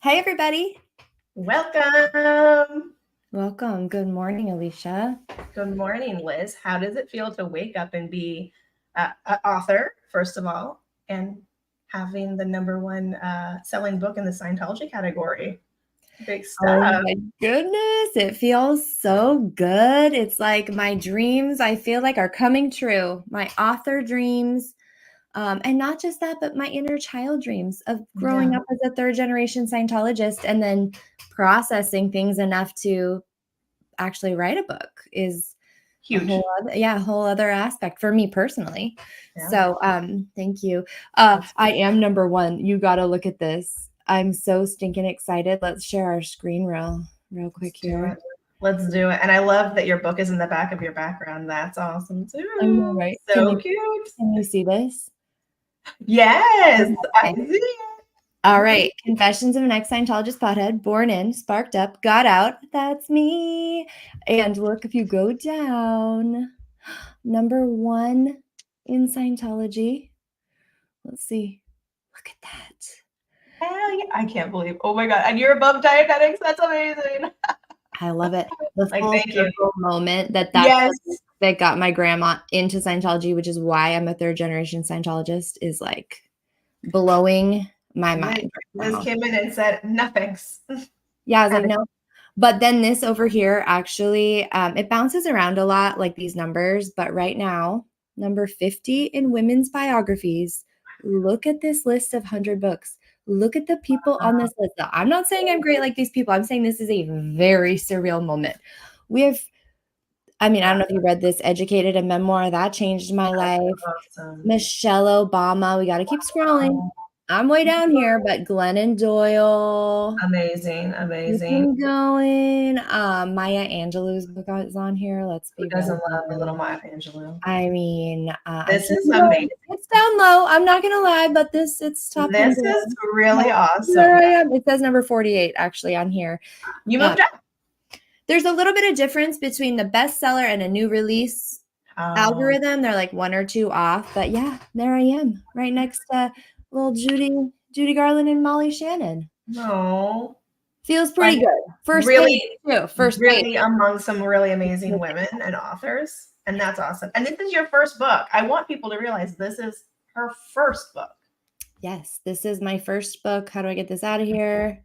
Hey, everybody. Welcome. Welcome. Good morning, Alicia. Good morning, Liz. How does it feel to wake up and be an author, first of all, and having the number one selling book in the Scientology category? Big Oh stuff. my goodness. It feels so good. It's like my dreams, I feel like, are coming true. My author dreams. And not just that, but my inner child dreams of growing Yeah, up as a third generation Scientologist and then processing things enough to actually write a book is huge. a whole other aspect for me personally. Yeah, So thank you. that's I am number one. You got to look at this. I'm so stinking excited. Let's share our screen real let's quick do here. it. Let's do it. And I love that your book is in the back of your background. That's awesome I know, too. right? So cute. Can you see this? Yes, I Okay. see it. All right. Confessions of an Ex-Scientologist Pothead, born in, sparked up, got out. That's me. And look, if you go down, number one in Scientology. Let's see. Look at that. Hell yeah. I can't believe. Oh my God. And you're above dietetics. That's amazing. I love it. The Like, full thank you. circle moment that's Yes. the book that got my grandma into Scientology, which is why I'm a third generation Scientologist, is like blowing my mind right Liz now. came in and said, no thanks. Yeah, I was like, no. But then this over here, actually, it bounces around a lot, like these numbers. But right now, number 50 in women's biographies. Look at this list of 100 books. Look at the people on this list. Now, I'm not saying I'm great like these people. I'm saying this is a very surreal moment. We have, I mean, I don't know if you read this, Educated, a memoir that changed my life. Awesome. Michelle Obama. We got to keep scrolling. I'm way down here, but Glennon Doyle. Amazing. Keep Amazing. them going. Maya Angelou's book is on here. Let's Who be doesn't real. love a little Maya Angelou? I mean, I This can't is go. amazing. It's down low. I'm not gonna lie, but it's top This 100. is really There awesome. I am. It says number 48 actually on here. You Uh, moved up. there's a little bit of difference between the bestseller and a new release Um, algorithm. They're like one or two off, but yeah, there I am, right next to little Judy Garland and Molly Shannon. no. Feels Like, pretty good. First page really, too. First page. really among some really amazing women and authors. And that's awesome. And this is your first book. I want people to realize this is her first book. Yes, this is my first book. How do I get this out of here?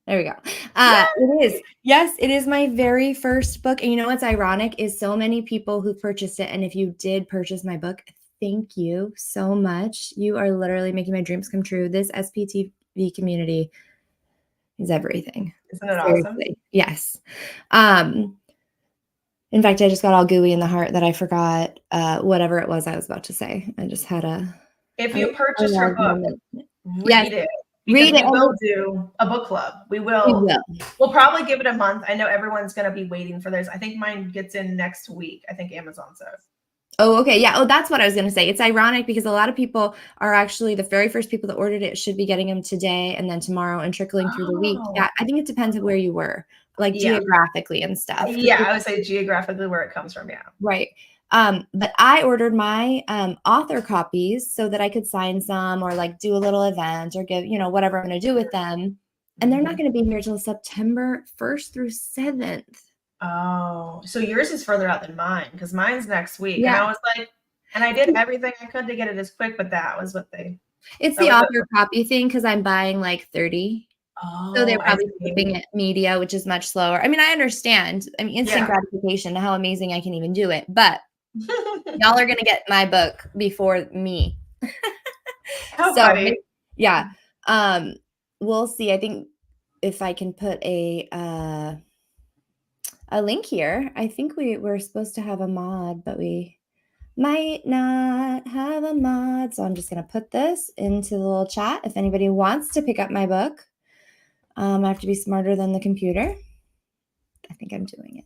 There we go. Yeah. It is. Yes, it is my very first book. And you know what's ironic is so many people who purchased it. And if you did purchase my book, thank you so much. You are literally making my dreams come true. This SPTV community is everything. Isn't it awesome? Seriously. Yes. Um, in fact, I just got all gooey in the heart that I forgot whatever it was I was about to say. I just had If a you purchase her book, moment. Yes, read it because read we it. will do a book club. We will. We'll probably give it a month. I know everyone's going to be waiting for theirs. I think mine gets in next week. I think Amazon says. Oh, okay. Yeah. Oh, that's what I was going to say. It's ironic because a lot of people are actually the very first people that ordered it should be getting them today and then tomorrow and trickling through the week. Oh, Yeah. I think it depends on where you were, like yeah. geographically and stuff. Yeah, I would say geographically where it comes from. Yeah. Right. But I ordered my author copies so that I could sign some or like do a little event or give, whatever I'm going to do with them. And they're not going to be here till September 1st through 7th. Oh, so yours is further out than mine because mine's next week. Yeah. And I was like, and I did everything I could to get it as quick, but that was what they. It's the author copy thing because I'm buying like 30. So they're Oh, probably skipping it media, which is much slower. I mean, I understand. I mean, instant gratification, how amazing I can even do it. But y'all are going to get my book before me. How So, funny. yeah. We'll see. I think if I can put a link here, I think we're supposed to have a mod, but we might not have a mod. So I'm just going to put this into the little chat. If anybody wants to pick up my book, I have to be smarter than the computer. I think I'm doing it.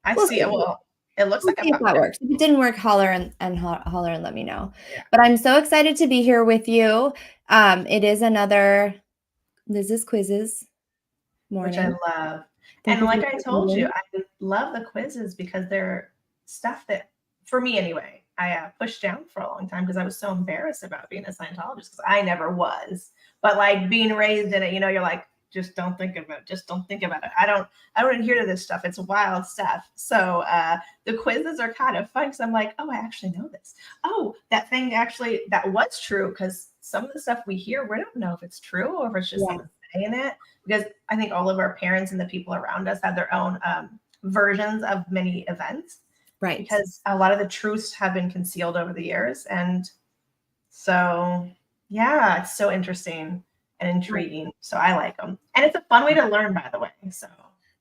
I see it. Well, it looks like if that works. If it didn't work, holler and holler and let me know. Yeah. But I'm so excited to be here with you. It is another Liz's quizzes morning, which I love. And like I told you, I love the quizzes because they're stuff that, for me anyway, I pushed down for a long time because I was so embarrassed about being a Scientologist because I never was. But like being raised in it, you're like, just don't think about it. Just don't think about it. I don't adhere to this stuff. It's wild stuff. So the quizzes are kind of fun because I'm like, oh, I actually know this. Oh, that thing actually that was true, because some of the stuff we hear, we don't know if it's true or if it's just someone saying it. Because I think all of our parents and the people around us have their own versions of many events. Right. Because a lot of the truths have been concealed over the years. And so, yeah, it's so interesting and intriguing. So I like them. And it's a fun way to learn, by the way. So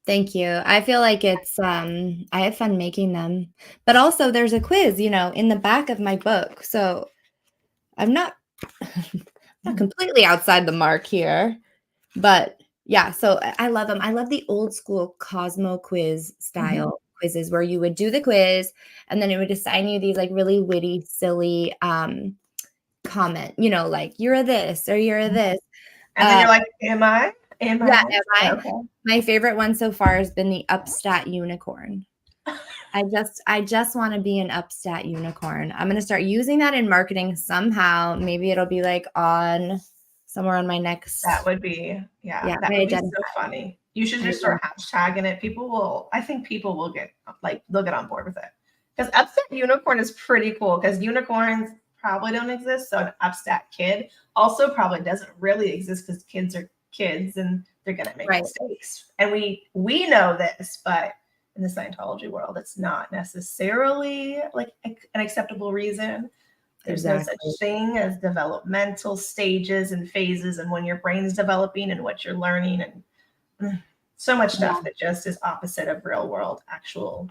Thank you. I feel like it's I had fun making them. But also there's a quiz, in the back of my book. So I'm not completely outside the mark here. But yeah, so I love them. I love the old school Cosmo quiz style quizzes where you would do the quiz and then it would assign you these like really witty, silly comment, like you're a this or you're a this. And then you're like, am I? Am I? Yeah, am I? Okay. My favorite one so far has been the upstat unicorn. I just want to be an upstat unicorn. I'm going to start using that in marketing somehow. Maybe it'll be like on somewhere on my next. That would be, that would be so funny. You should just start hashtagging it. I think people will get they'll get on board with it. Because upstat unicorn is pretty cool because unicorns probably don't exist. So an upstat kid also probably doesn't really exist because kids are kids and they're going to make mistakes. And we know this, but in the Scientology world, it's not necessarily like an acceptable reason. There's no such thing as developmental stages and phases and when your brain's developing and what you're learning and so much stuff that just is opposite of real world actual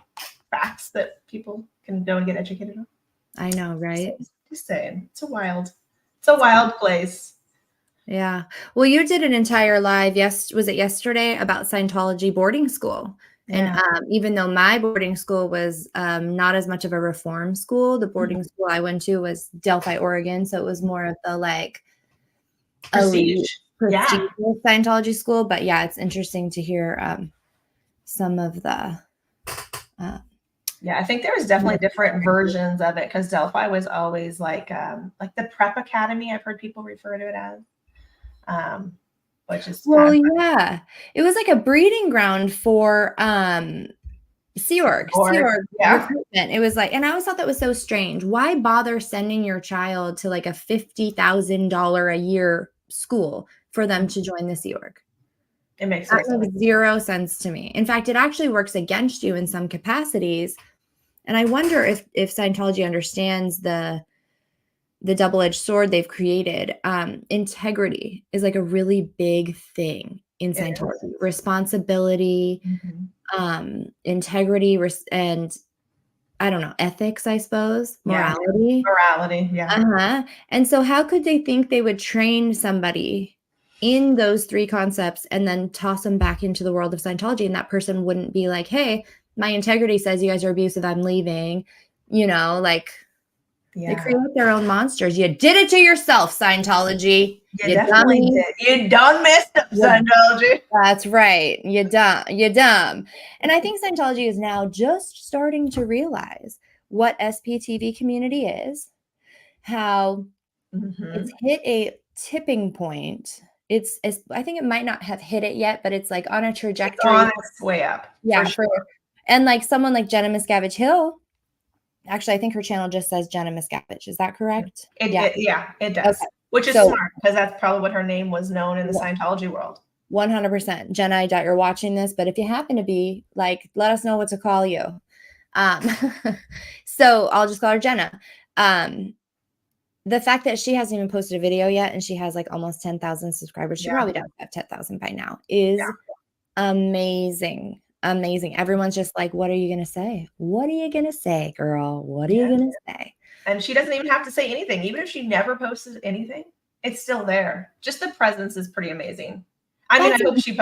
facts that people can go and get educated on. I know, right? Just saying. It's a wild place. Yeah. Well, you did an entire live, was it yesterday, about Scientology boarding school? Yeah. And even though my boarding school was not as much of a reform school, the boarding school I went to was Delphi, Oregon. So it was more of the like prestige Scientology school. But yeah, it's interesting to hear some of the. I think there was definitely different versions of it because Delphi was always like the prep academy. I've heard people refer to it as. Which is it was like a breeding ground for Sea Org recruitment. It was like, and I always thought that was so strange. Why bother sending your child to like a $50,000 a year school for them to join the Sea Org? It makes zero sense to me. In fact, it actually works against you in some capacities. And I wonder if Scientology understands the double-edged sword they've created. Integrity is like a really big thing in Scientology. Responsibility, integrity, and I don't know, ethics, I suppose, morality. And so how could they think they would train somebody in those three concepts and then toss them back into the world of Scientology, and that person wouldn't be like, hey, my integrity says you guys are abusive, I'm leaving, they create their own monsters. You did it to yourself, Scientology. You definitely did. You done messed up, Scientology. That's right. You dumb. And I think Scientology is now just starting to realize what SPTV community is, how it's hit a tipping point. I think it might not have hit it yet, but it's like on a trajectory. It's on its way up. Yeah, for sure. And like someone like Jenna Miscavige Hill. Actually, I think her channel just says Jenna Miscavige. Is that correct? It does. Okay. Which is smart because that's probably what her name was known in the Scientology world. 100%. Jenna, I doubt you're watching this, but if you happen to be, like, let us know what to call you. So I'll just call her Jenna. The fact that she hasn't even posted a video yet and she has like almost 10,000 subscribers, she probably does have 10,000 by now, is amazing. Amazing. Everyone's just like, what are you going to say? What are you going to say, girl? What are you going to say? And she doesn't even have to say anything. Even if she never posted anything, it's still there. Just the presence is pretty amazing. I mean, I hope she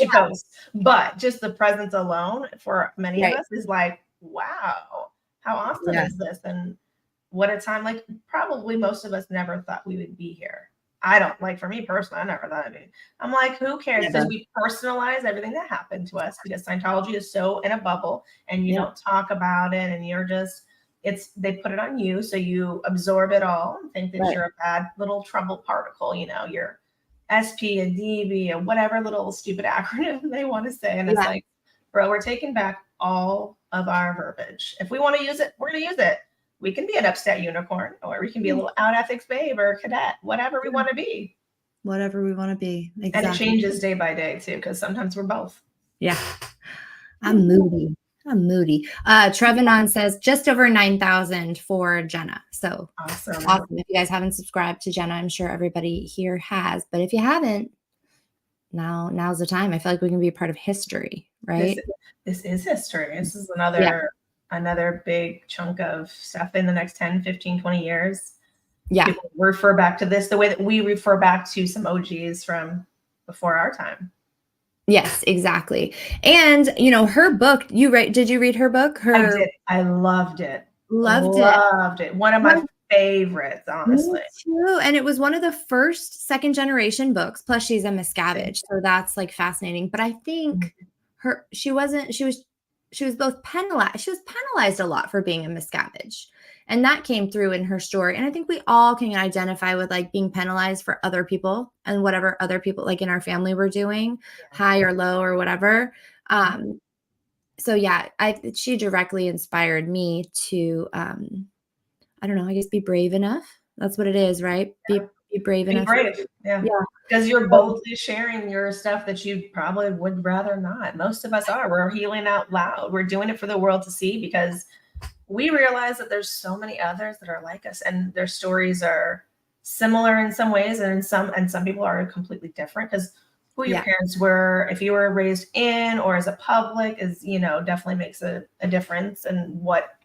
posts. But just the presence alone for many of us is like, wow, how awesome is this? And what a time. Like, probably most of us never thought we would be here. I don't, like, for me personally, I never thought I'm like, who cares? Because we personalize everything that happened to us because Scientology is so in a bubble and you don't talk about it and you're just, they put it on you. So you absorb it all and think that you're a bad little trouble particle, SP, a DB, a whatever little stupid acronym they want to say. And it's like, bro, we're taking back all of our verbiage. If we want to use it, we're going to use it. We can be an upstat unicorn, or we can be a little out ethics babe or a cadet, whatever we want to be. Whatever we want to be. Exactly. And it changes day by day too, because sometimes we're both. Yeah. I'm moody. Trevanon says just over 9,000 for Jenna. So awesome. If you guys haven't subscribed to Jenna, I'm sure everybody here has. But if you haven't, now's the time. I feel like we can be a part of history, right? This is history. This is another big chunk of stuff in the next 10, 15, 20 years. Yeah. People refer back to this the way that we refer back to some OGs from before our time. Yes, exactly. And her book, did you read her book? I did. I loved it. Loved it. One of my favorites, honestly. Me too. And it was one of the first second generation books. Plus she's a miscavige. So that's like fascinating. But I think she was both penalized. She was penalized a lot for being a miscavige. And that came through in her story. And I think we all can identify with like being penalized for other people and whatever other people like in our family were doing, high or low or whatever. So yeah, she directly inspired me to, I don't know, I guess be brave enough. That's what it is, right? Yeah. Be brave enough. Brave. Yeah. Because you're boldly sharing your stuff that you probably would rather not. Most of us are. We're healing out loud. We're doing it for the world to see because we realize that there's so many others that are like us and their stories are similar in some ways and some people are completely different because who your parents were, if you were raised in or as a public is, definitely makes a difference in what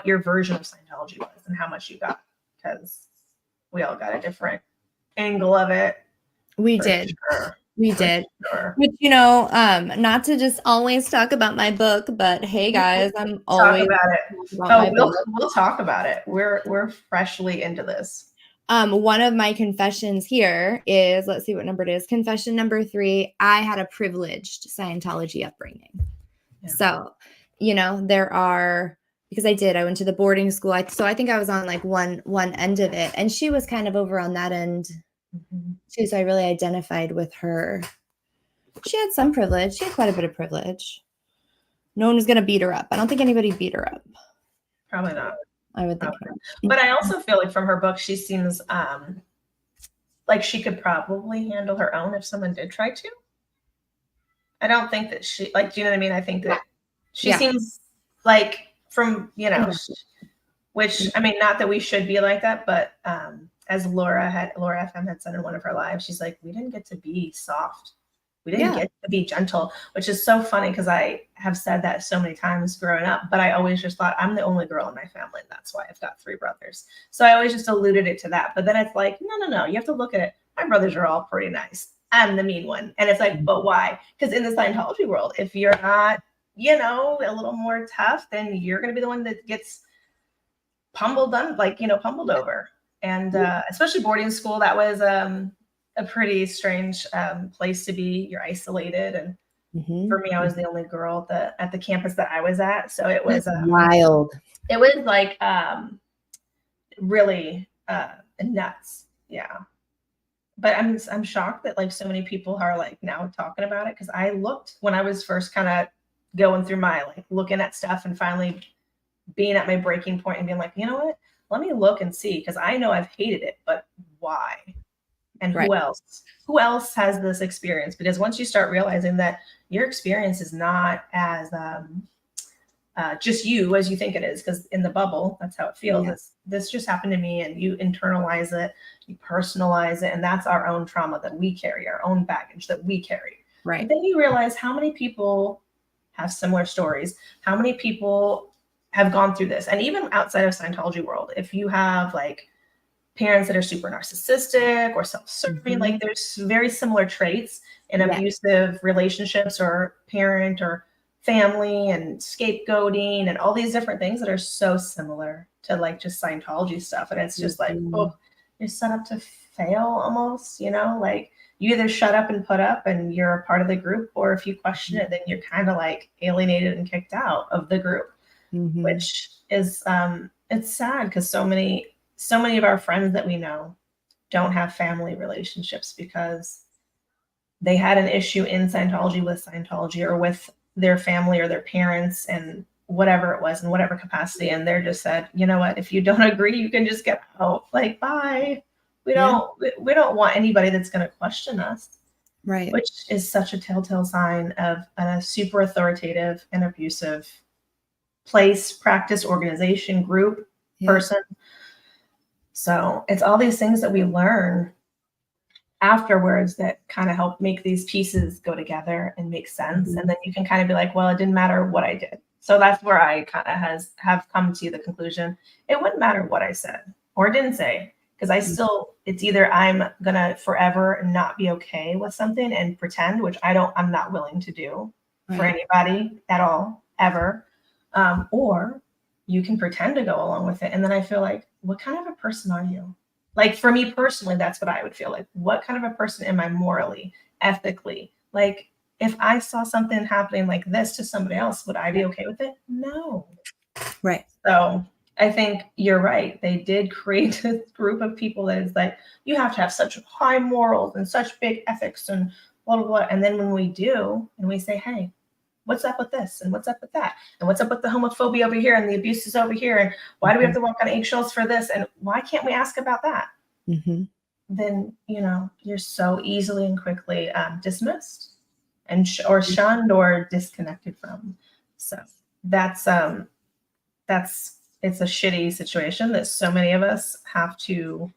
your version of Scientology was and how much you got because we all got a different angle of it. We did. Sure. Which, not to just always talk about my book, but hey guys, I'm always about it. We'll talk about it. We're freshly into this. One of my confessions here is, let's see what number it is. Confession number 3. I had a privileged Scientology upbringing. Yeah. So, there are, because I went to the boarding school. So I think I was on like one end of it and she was kind of over on that end. So I really identified with her. She had some privilege. She had quite a bit of privilege. No one was going to beat her up. I don't think anybody beat her up. Probably not. I would think. But I also feel like from her book, she seems like she could probably handle her own if someone did try to. I don't think that she, like, do you know what I mean? I think that she seems like from, which, I mean, not that we should be like that, but as Laura FM had said in one of her lives, she's like, we didn't get to be soft. We didn't get to be gentle, which is so funny because I have said that so many times growing up, but I always just thought I'm the only girl in my family. And that's why I've got 3 brothers. So I always just alluded it to that. But then it's like, no, you have to look at it. My brothers are all pretty nice. I'm the mean one. And it's like, but why? Because in the Scientology world, if you're not, a little more tough, then you're going to be the one that gets pummeled over. And especially boarding school, that was a pretty strange place to be. You're isolated. And for me, I was the only girl at the campus that I was at. So it was wild. It was like really nuts. Yeah. But I'm shocked that like so many people are like now talking about it. Cause I looked when I was first kind of going through my like looking at stuff and finally being at my breaking point and being like, you know what? Let me look and see, because I know I've hated it, but why? And who else has this experience? Because once you start realizing that your experience is not as just you as you think it is, because in the bubble, that's how it feels. Yeah. This just happened to me, and you internalize it, you personalize it, and that's our own trauma that we carry, our own baggage that we carry. Right. And then you realize how many people have similar stories, how many people have gone through this. And even outside of Scientology world, if you have like parents that are super narcissistic or self-serving, like there's very similar traits in abusive relationships or parent or family and scapegoating and all these different things that are so similar to like just Scientology stuff. And it's just like, oh, you're set up to fail almost, like you either shut up and put up and you're a part of the group, or if you question it, then you're kind of like alienated and kicked out of the group. Which is it's sad because so many of our friends that we know don't have family relationships because they had an issue in Scientology with Scientology or with their family or their parents and whatever it was in whatever capacity. And they're just said, you know what, if you don't agree, you can just get out. Like, bye. Yeah. We don't want anybody that's going to question us. Right. Which is such a telltale sign of a super authoritative and abusive place, practice, organization, group, person. So it's all these things that we learn afterwards that kind of help make these pieces go together and make sense. And then you can kind of be like, well, it didn't matter what I did. So that's where I kind of have come to the conclusion. It wouldn't matter what I said or didn't say, because I still, it's either I'm gonna forever not be okay with something and pretend, which I'm not willing to do for anybody at all, ever. Or you can pretend to go along with it. And then I feel like, what kind of a person are you? Like for me personally, that's what I would feel like. What kind of a person am I morally, ethically? Like if I saw something happening like this to somebody else, would I be okay with it? No. Right. So I think you're right. They did create a group of people that is like, you have to have such high morals and such big ethics and blah, blah, blah. And then when we do, and we say, hey, what's up with this? And what's up with that? And what's up with the homophobia over here and the abuse is over here? And why do we have to walk on eggshells for this? And why can't we ask about that? Then, you're so easily and quickly dismissed and or shunned or disconnected from. So that's it's a shitty situation that so many of us have to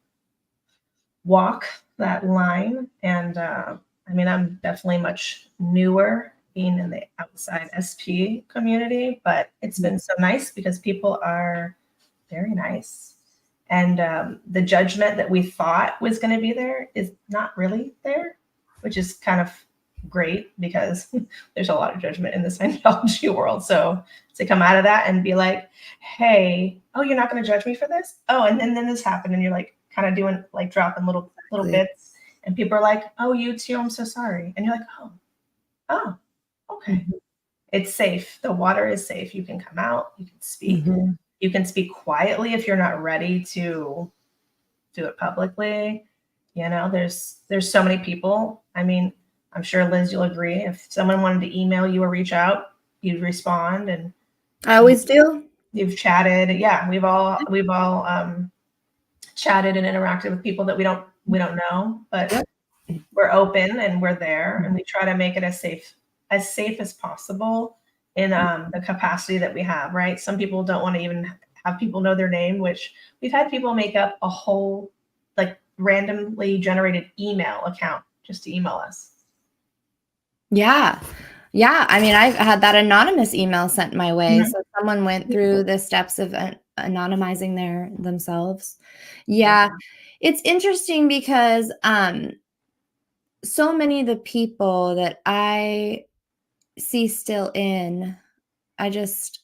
walk that line. And I'm definitely much newer being in the outside SP community, but it's been so nice because people are very nice. And the judgment that we thought was going to be there is not really there, which is kind of great because there's a lot of judgment in the Scientology world. So to come out of that and be like, hey, oh, you're not going to judge me for this? Oh, and then this happened. And you're like kind of doing like dropping little bits. And people are like, oh, you too, I'm so sorry. And you're like, oh, okay. It's safe. The water is safe. You can come out, you can speak. You can speak quietly if you're not ready to do it publicly. There's so many people. I mean, I'm sure, Liz, you'll agree. If someone wanted to email you or reach out, you'd respond. And I always do. You've chatted. Yeah, we've all chatted and interacted with people that we don't know, but we're open and we're there, and we try to make it as safe as possible in the capacity that we have, right? Some people don't want to even have people know their name, which we've had people make up a whole like randomly generated email account just to email us. Yeah. I mean, I've had that anonymous email sent my way. So someone went through the steps of anonymizing themselves. Yeah. It's interesting because so many of the people that I see still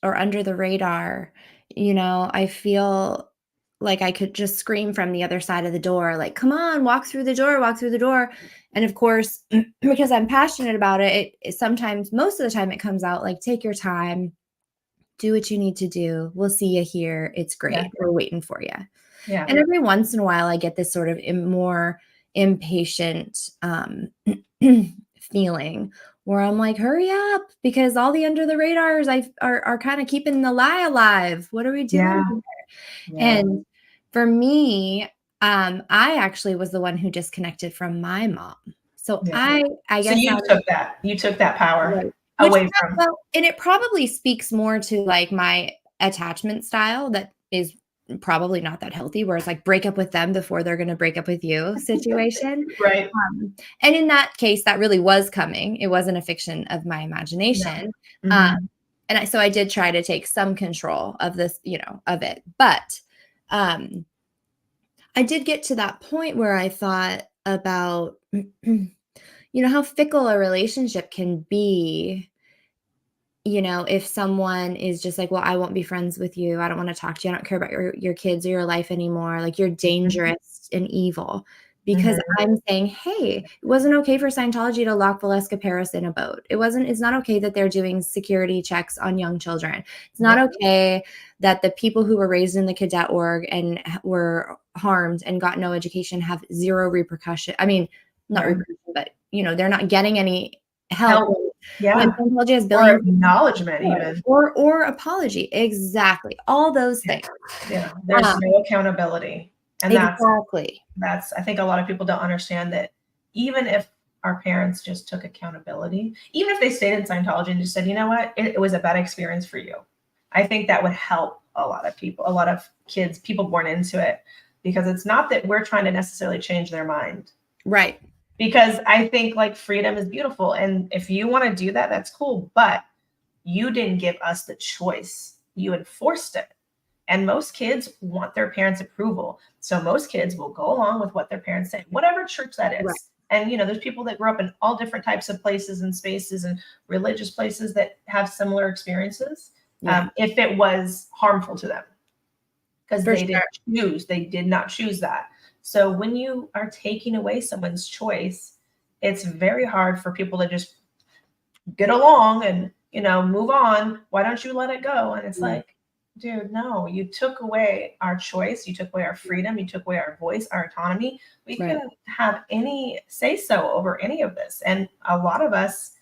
or under the radar, I feel like I could just scream from the other side of the door, like, come on, walk through the door. And of course, because I'm passionate about it, sometimes, most of the time it comes out like, take your time, do what you need to do. We'll see you here. It's great. Yeah. We're waiting for you. Yeah. And every once in a while I get this sort of more impatient feeling where I'm like, hurry up, because all the under the radars are kind of keeping the lie alive. What are we doing here? Yeah. And for me, I actually was the one who disconnected from my mom. So I guess you took that power away from. Well, and it probably speaks more to like my attachment style that is probably not that healthy, where it's like break up with them before they're going to break up with you situation. Right. And in that case, that really was coming. It wasn't a fiction of my imagination. And so I did try to take some control of this, of it. But I did get to that point where I thought about, how fickle a relationship can be. If someone is just like, well, I won't be friends with you. I don't want to talk to you. I don't care about your kids or your life anymore. Like, you're dangerous and evil. because I'm saying, hey, it wasn't okay for Scientology to lock Valeska Paris in a boat. It's not okay that they're doing security checks on young children. It's not okay that the people who were raised in the cadet org and were harmed and got no education have zero repercussion. I mean, not repercussion, but they're not getting any help. When Scientology has billions, or acknowledgement, even or apology, exactly, all those things. Yeah, there's no accountability, and exactly. That's I think a lot of people don't understand that. Even if our parents just took accountability, even if they stayed in Scientology and just said, you know what, it was a bad experience for you, I think that would help a lot of people, a lot of kids, people born into it, because it's not that we're trying to necessarily change their mind. Right. Because I think like freedom is beautiful. And if you want to do that, that's cool. But you didn't give us the choice. You enforced it. And most kids want their parents' approval. So most kids will go along with what their parents say, whatever church that is. Right. And, there's people that grow up in all different types of places and spaces and religious places that have similar experiences. Yeah. If it was harmful to them, because they did not choose that. So when you are taking away someone's choice, it's very hard for people to just get along and, move on. Why don't you let it go? And it's like, dude, no, you took away our choice. You took away our freedom. You took away our voice, our autonomy. We couldn't have any say so over any of this. And a lot of us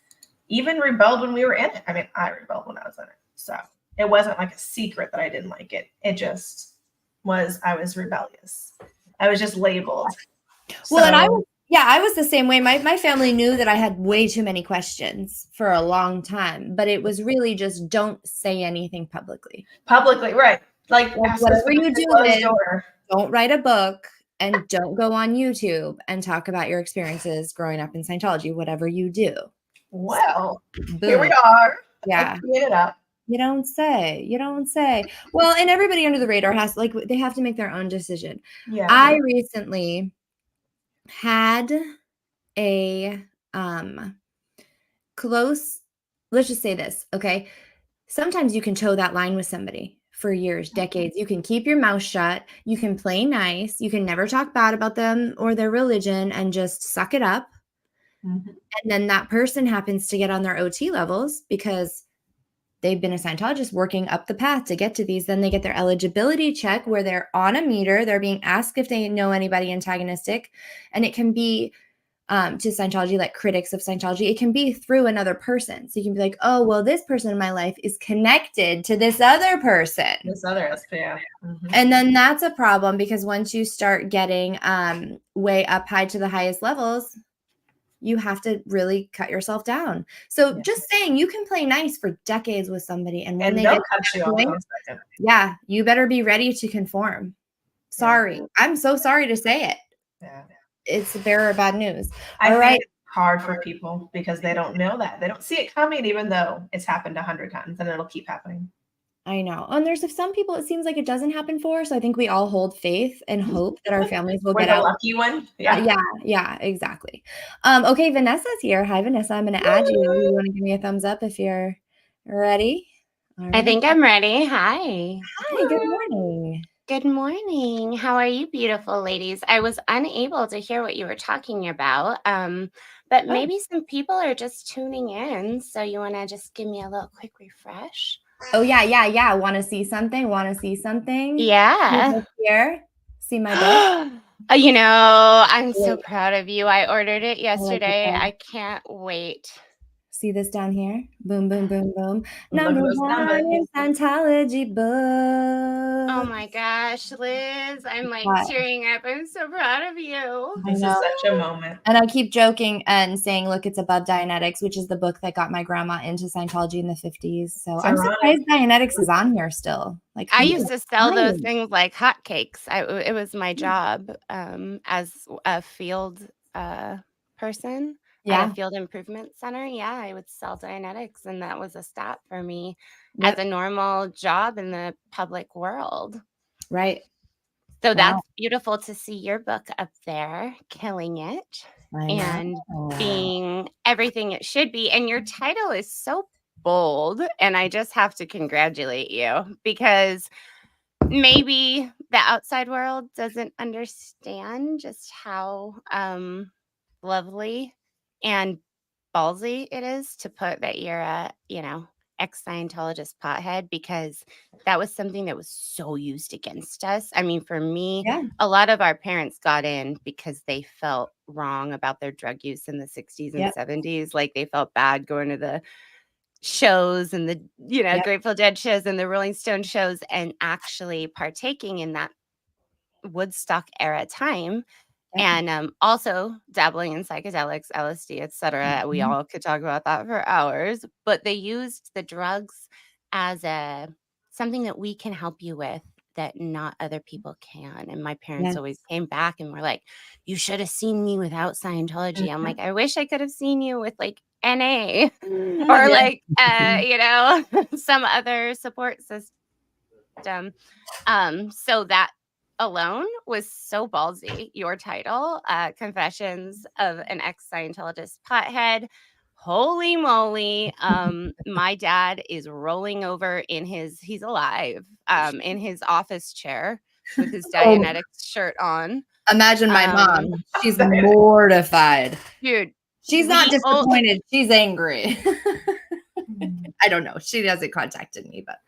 even rebelled when we were in it. I mean, I rebelled when I was in it. So it wasn't like a secret that I didn't like it. It just I was rebellious. I was just labeled. Well, and I was the same way. My family knew that I had way too many questions for a long time, but it was really just don't say anything publicly. Publicly, right. Like whatever you do, don't write a book and don't go on YouTube and talk about your experiences growing up in Scientology, whatever you do. Well, here we are. Yeah. Clean it up. You don't say. Well, and everybody under the radar they have to make their own decision. Yeah. I recently had a close, let's just say this, okay? Sometimes you can toe that line with somebody for years, decades. You can keep your mouth shut. You can play nice. You can never talk bad about them or their religion and just suck it up. Mm-hmm. And then that person happens to get on their OT levels because they've been a Scientologist working up the path to get to these. Then they get their eligibility check where they're on a meter. They're being asked if they know anybody antagonistic. And it can be to Scientology, like critics of Scientology. It can be through another person. So you can be like, oh, well, this person in my life is connected to this other person. Yeah. Mm-hmm. And then that's a problem because once you start getting way up high to the highest levels, you have to really cut yourself down. So just saying you can play nice for decades with somebody and when they get cut you off in a second. Yeah, you better be ready to conform. Sorry. Yeah. I'm so sorry to say it. Yeah. It's a bearer of bad news. I think it's hard for people because they don't know that. They don't see it coming, even though it's happened 100 times and it'll keep happening. I know. And there's some people it seems like it doesn't happen for. So I think we all hold faith and hope that our families will get out. The lucky one. Yeah, exactly. Okay, Vanessa's here. Hi, Vanessa. I'm going to add you. You want to give me a thumbs up if you're ready? Right. I think I'm ready. Hi. Hi, good morning. Good morning. How are you, beautiful ladies? I was unable to hear what you were talking about, but maybe some people are just tuning in. So you want to just give me a little quick refresh? Oh, yeah. Want to see something? Yeah. Here. See my book? I'm so proud of you. I ordered it yesterday. I can't wait. See this down here? Boom, boom, boom, boom. Number one in Scientology book. Oh my gosh, Liz. I'm like tearing up. I'm so proud of you. This is such a moment. And I keep joking and saying, look, it's above Dianetics, which is the book that got my grandma into Scientology in the 50s. So I'm surprised Dianetics is on here still. Like I used to sell those things like hotcakes. It was my job as a field person. At a field improvement center. Yeah, I would sell Dianetics, and that was a stop for me as a normal job in the public world. Right. So that's beautiful to see your book up there, killing it and being everything it should be. And your title is so bold, and I just have to congratulate you because maybe the outside world doesn't understand just how lovely and ballsy it is to put that you're a, ex-Scientologist pothead, because that was something that was so used against us. I mean, for me, Yeah. a lot of our parents got in because they felt wrong about their drug use in the 60s and Yep. 70s. Like, they felt bad going to the shows and the, Yep. Grateful Dead shows and the Rolling Stone shows, and actually partaking in that Woodstock era time. Yep. And also dabbling in psychedelics, LSD, etc. We Mhm. all could talk about that for hours, but they used the drugs as something that we can help you with that not other people can. And my parents Yes. always came back and were like, "You should have seen me without Scientology." I'm Mhm. like, "I wish I could have seen you with like NA or Yeah. like some other support system." So that alone was so ballsy. Your title, Confessions of an Ex-Scientologist Pothead. Holy moly. My dad is rolling over he's alive, in his office chair with his Oh, Dianetics shirt on. imagine my Um, mom. She's mortified. Dude, She's not we all, disappointed. She's angry. I don't know. She hasn't contacted me, but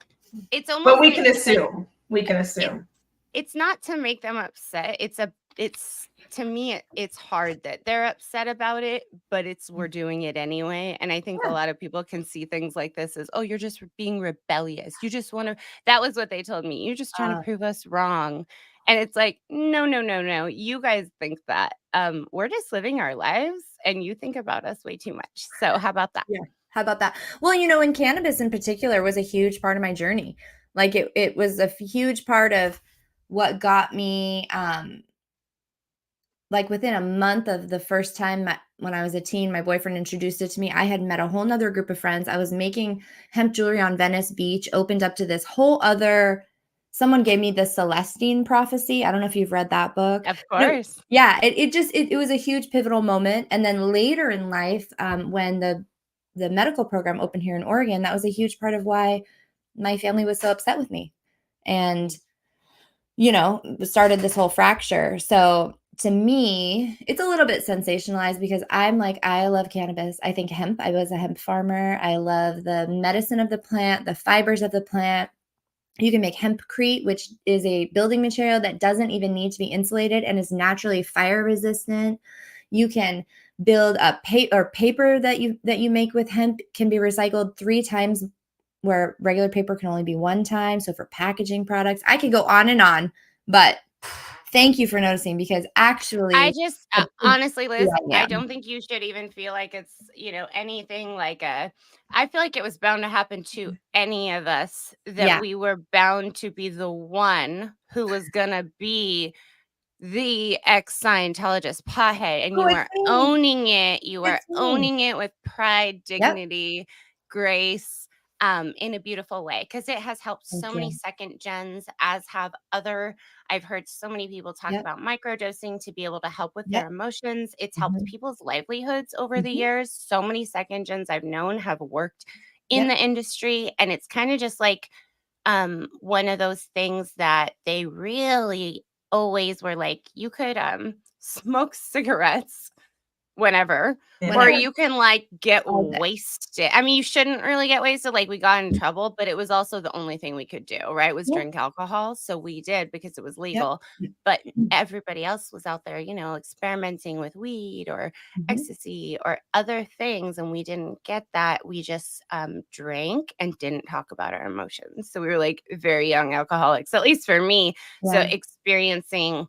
it's almost But we like can assume. We can assume. it's not to make them upset. It's to me, it's hard that they're upset about it, but we're doing it anyway. And I think a lot of people can see things like this as, oh, you're just being rebellious. You just want to, that was what they told me. You're just trying to prove us wrong. And it's like, no, no, no, no. You guys think that. We're just living our lives and you think about us way too much. So how about that? yeah. How about that? Well, and cannabis in particular was a huge part of my journey. Like it was a huge part of what got me, like within a month of the first time when I was a teen, my boyfriend introduced it to me. I had met a whole nother group of friends. I was making hemp jewelry on Venice Beach, opened up to this whole other, someone gave me the Celestine Prophecy. I don't know if you've read that book. Of course. Yeah, it was a huge pivotal moment. And then later in life, when the medical program opened here in Oregon, that was a huge part of why my family was so upset with me. And started this whole fracture. So to me, it's a little bit sensationalized because I'm like, I love cannabis. I think hemp, I was a hemp farmer. I love the medicine of the plant, the fibers of the plant. You can make hempcrete, which is a building material that doesn't even need to be insulated and is naturally fire resistant. You can build a paper that you make with hemp can be recycled 3 times where regular paper can only be 1 time. So for packaging products, I could go on, but thank you for noticing because actually I just honestly, Liz, yeah. I don't think you should even feel like it's, anything like I feel like it was bound to happen to any of us that we were bound to be the one who was going to be the ex-Scientologist pothead, and you are owning it. You are owning it with pride, dignity, grace, in a beautiful way, because it has helped so many second gens, as have I've heard so many people talk about microdosing to be able to help with their emotions. It's helped people's livelihoods over the years. So many second gens I've known have worked in the industry, and it's kind of just like one of those things that they really always were like, you could smoke cigarettes whenever, or you can like get wasted. I mean, you shouldn't really get wasted. Like, we got in trouble, but it was also the only thing we could do, right? Was drink alcohol. So we did because it was legal. But everybody else was out there, experimenting with weed or ecstasy or other things. And we didn't get that. We just drank and didn't talk about our emotions. So we were like very young alcoholics, at least for me. So experiencing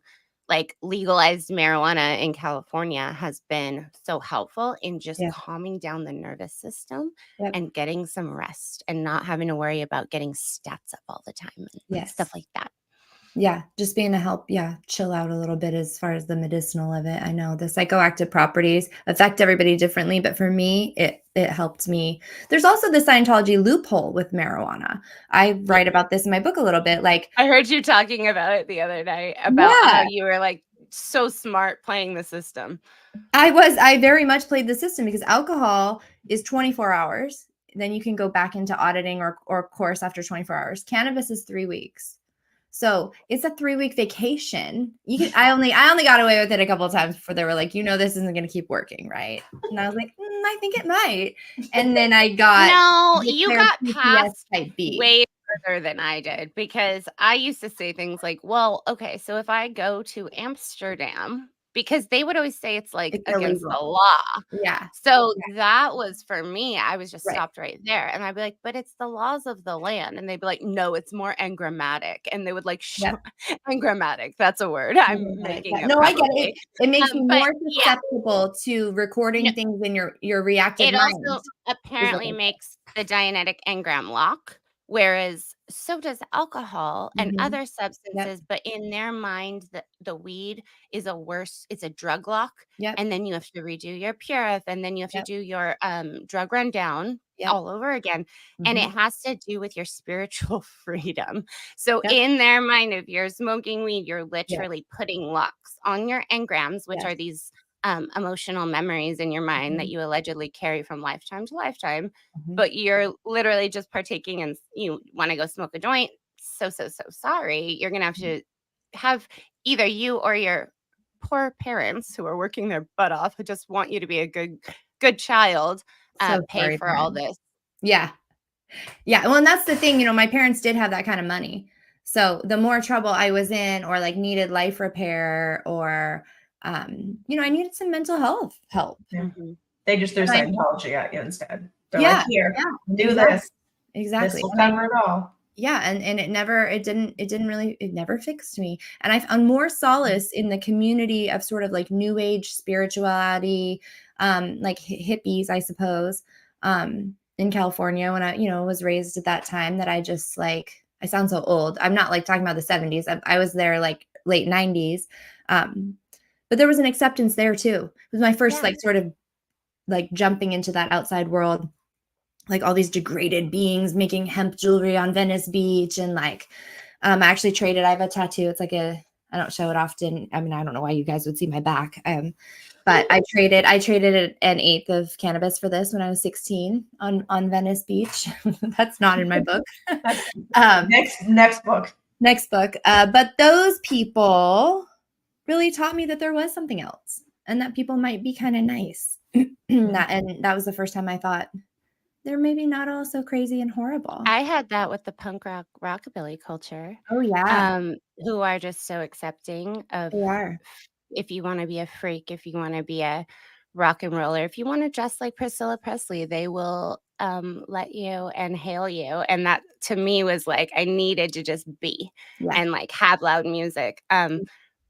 like legalized marijuana in California has been so helpful in just calming down the nervous system and getting some rest and not having to worry about getting stats up all the time and stuff like that. Yeah, just being to help, chill out a little bit as far as the medicinal of it. I know the psychoactive properties affect everybody differently, but for me, it helped me. There's also the Scientology loophole with marijuana. I write about this in my book a little bit. Like, I heard you talking about it the other night about how you were like so smart playing the system. I very much played the system because alcohol is 24 hours. Then you can go back into auditing or course after 24 hours. Cannabis is 3 weeks. So it's a 3-week vacation. I only got away with it a couple of times before they were like, this isn't going to keep working, right? And I was like, I think it might. And then I got No, you got PTSD past type B. way further than I did, because I used to say things like, well, okay, so if I go to Amsterdam, because they would always say it's like It's against the illegal. law. Yeah. So that was for me. I was just Right. stopped right there. And I'd be like, but it's the laws of the land. And they'd be like, no, it's more engrammatic. And they would like, engrammatic. That's a word. I'm making it. No, probably. I get it. It makes you more yeah, susceptible to recording things in your reactive it mind. also apparently makes the Dianetic engram lock, whereas so does alcohol and other substances. But in their mind, the weed is it's a drug lock. And then you have to redo your Purif, and then you have to do your drug rundown all over again. And it has to do with your spiritual freedom. So in their mind, if you're smoking weed, you're literally putting locks on your engrams, which are these emotional memories in your mind that you allegedly carry from lifetime to lifetime, but you're literally just partaking and you want to go smoke a joint. So sorry. You're going to have either you or your poor parents who are working their butt off, who just want you to be a good child, pay for all this. Yeah. Well, and that's the thing, my parents did have that kind of money. So the more trouble I was in, or like needed life repair, or I needed some mental health help. They just threw Scientology at you instead. They're like, here, do this. Exactly. This will cover it all. Yeah. And it never fixed me. And I found more solace in the community of sort of like new age spirituality, like hippies, I suppose, in California when I, was raised at that time, that I just like, I sound so old. I'm not like talking about the 70s. I was there like late 90s. But there was an acceptance there too. It was my first like sort of like jumping into that outside world, like all these degraded beings making hemp jewelry on Venice Beach. And like, I actually traded, I have a tattoo. It's like I don't show it often. I mean, I don't know why you guys would see my back. But I traded an eighth of cannabis for this when I was 16 on Venice Beach. That's not in my book. Next book. But those people really taught me that there was something else, and that people might be kind of nice. And that was the first time I thought they're maybe not all so crazy and horrible. I had that with the punk rock rockabilly culture. Oh yeah. Who are just so accepting of, They are. If you want to be a freak, if you want to be a rock and roller, if you want to dress like Priscilla Presley, they will let you and hail you. And that to me was like, I needed to just be and like have loud music.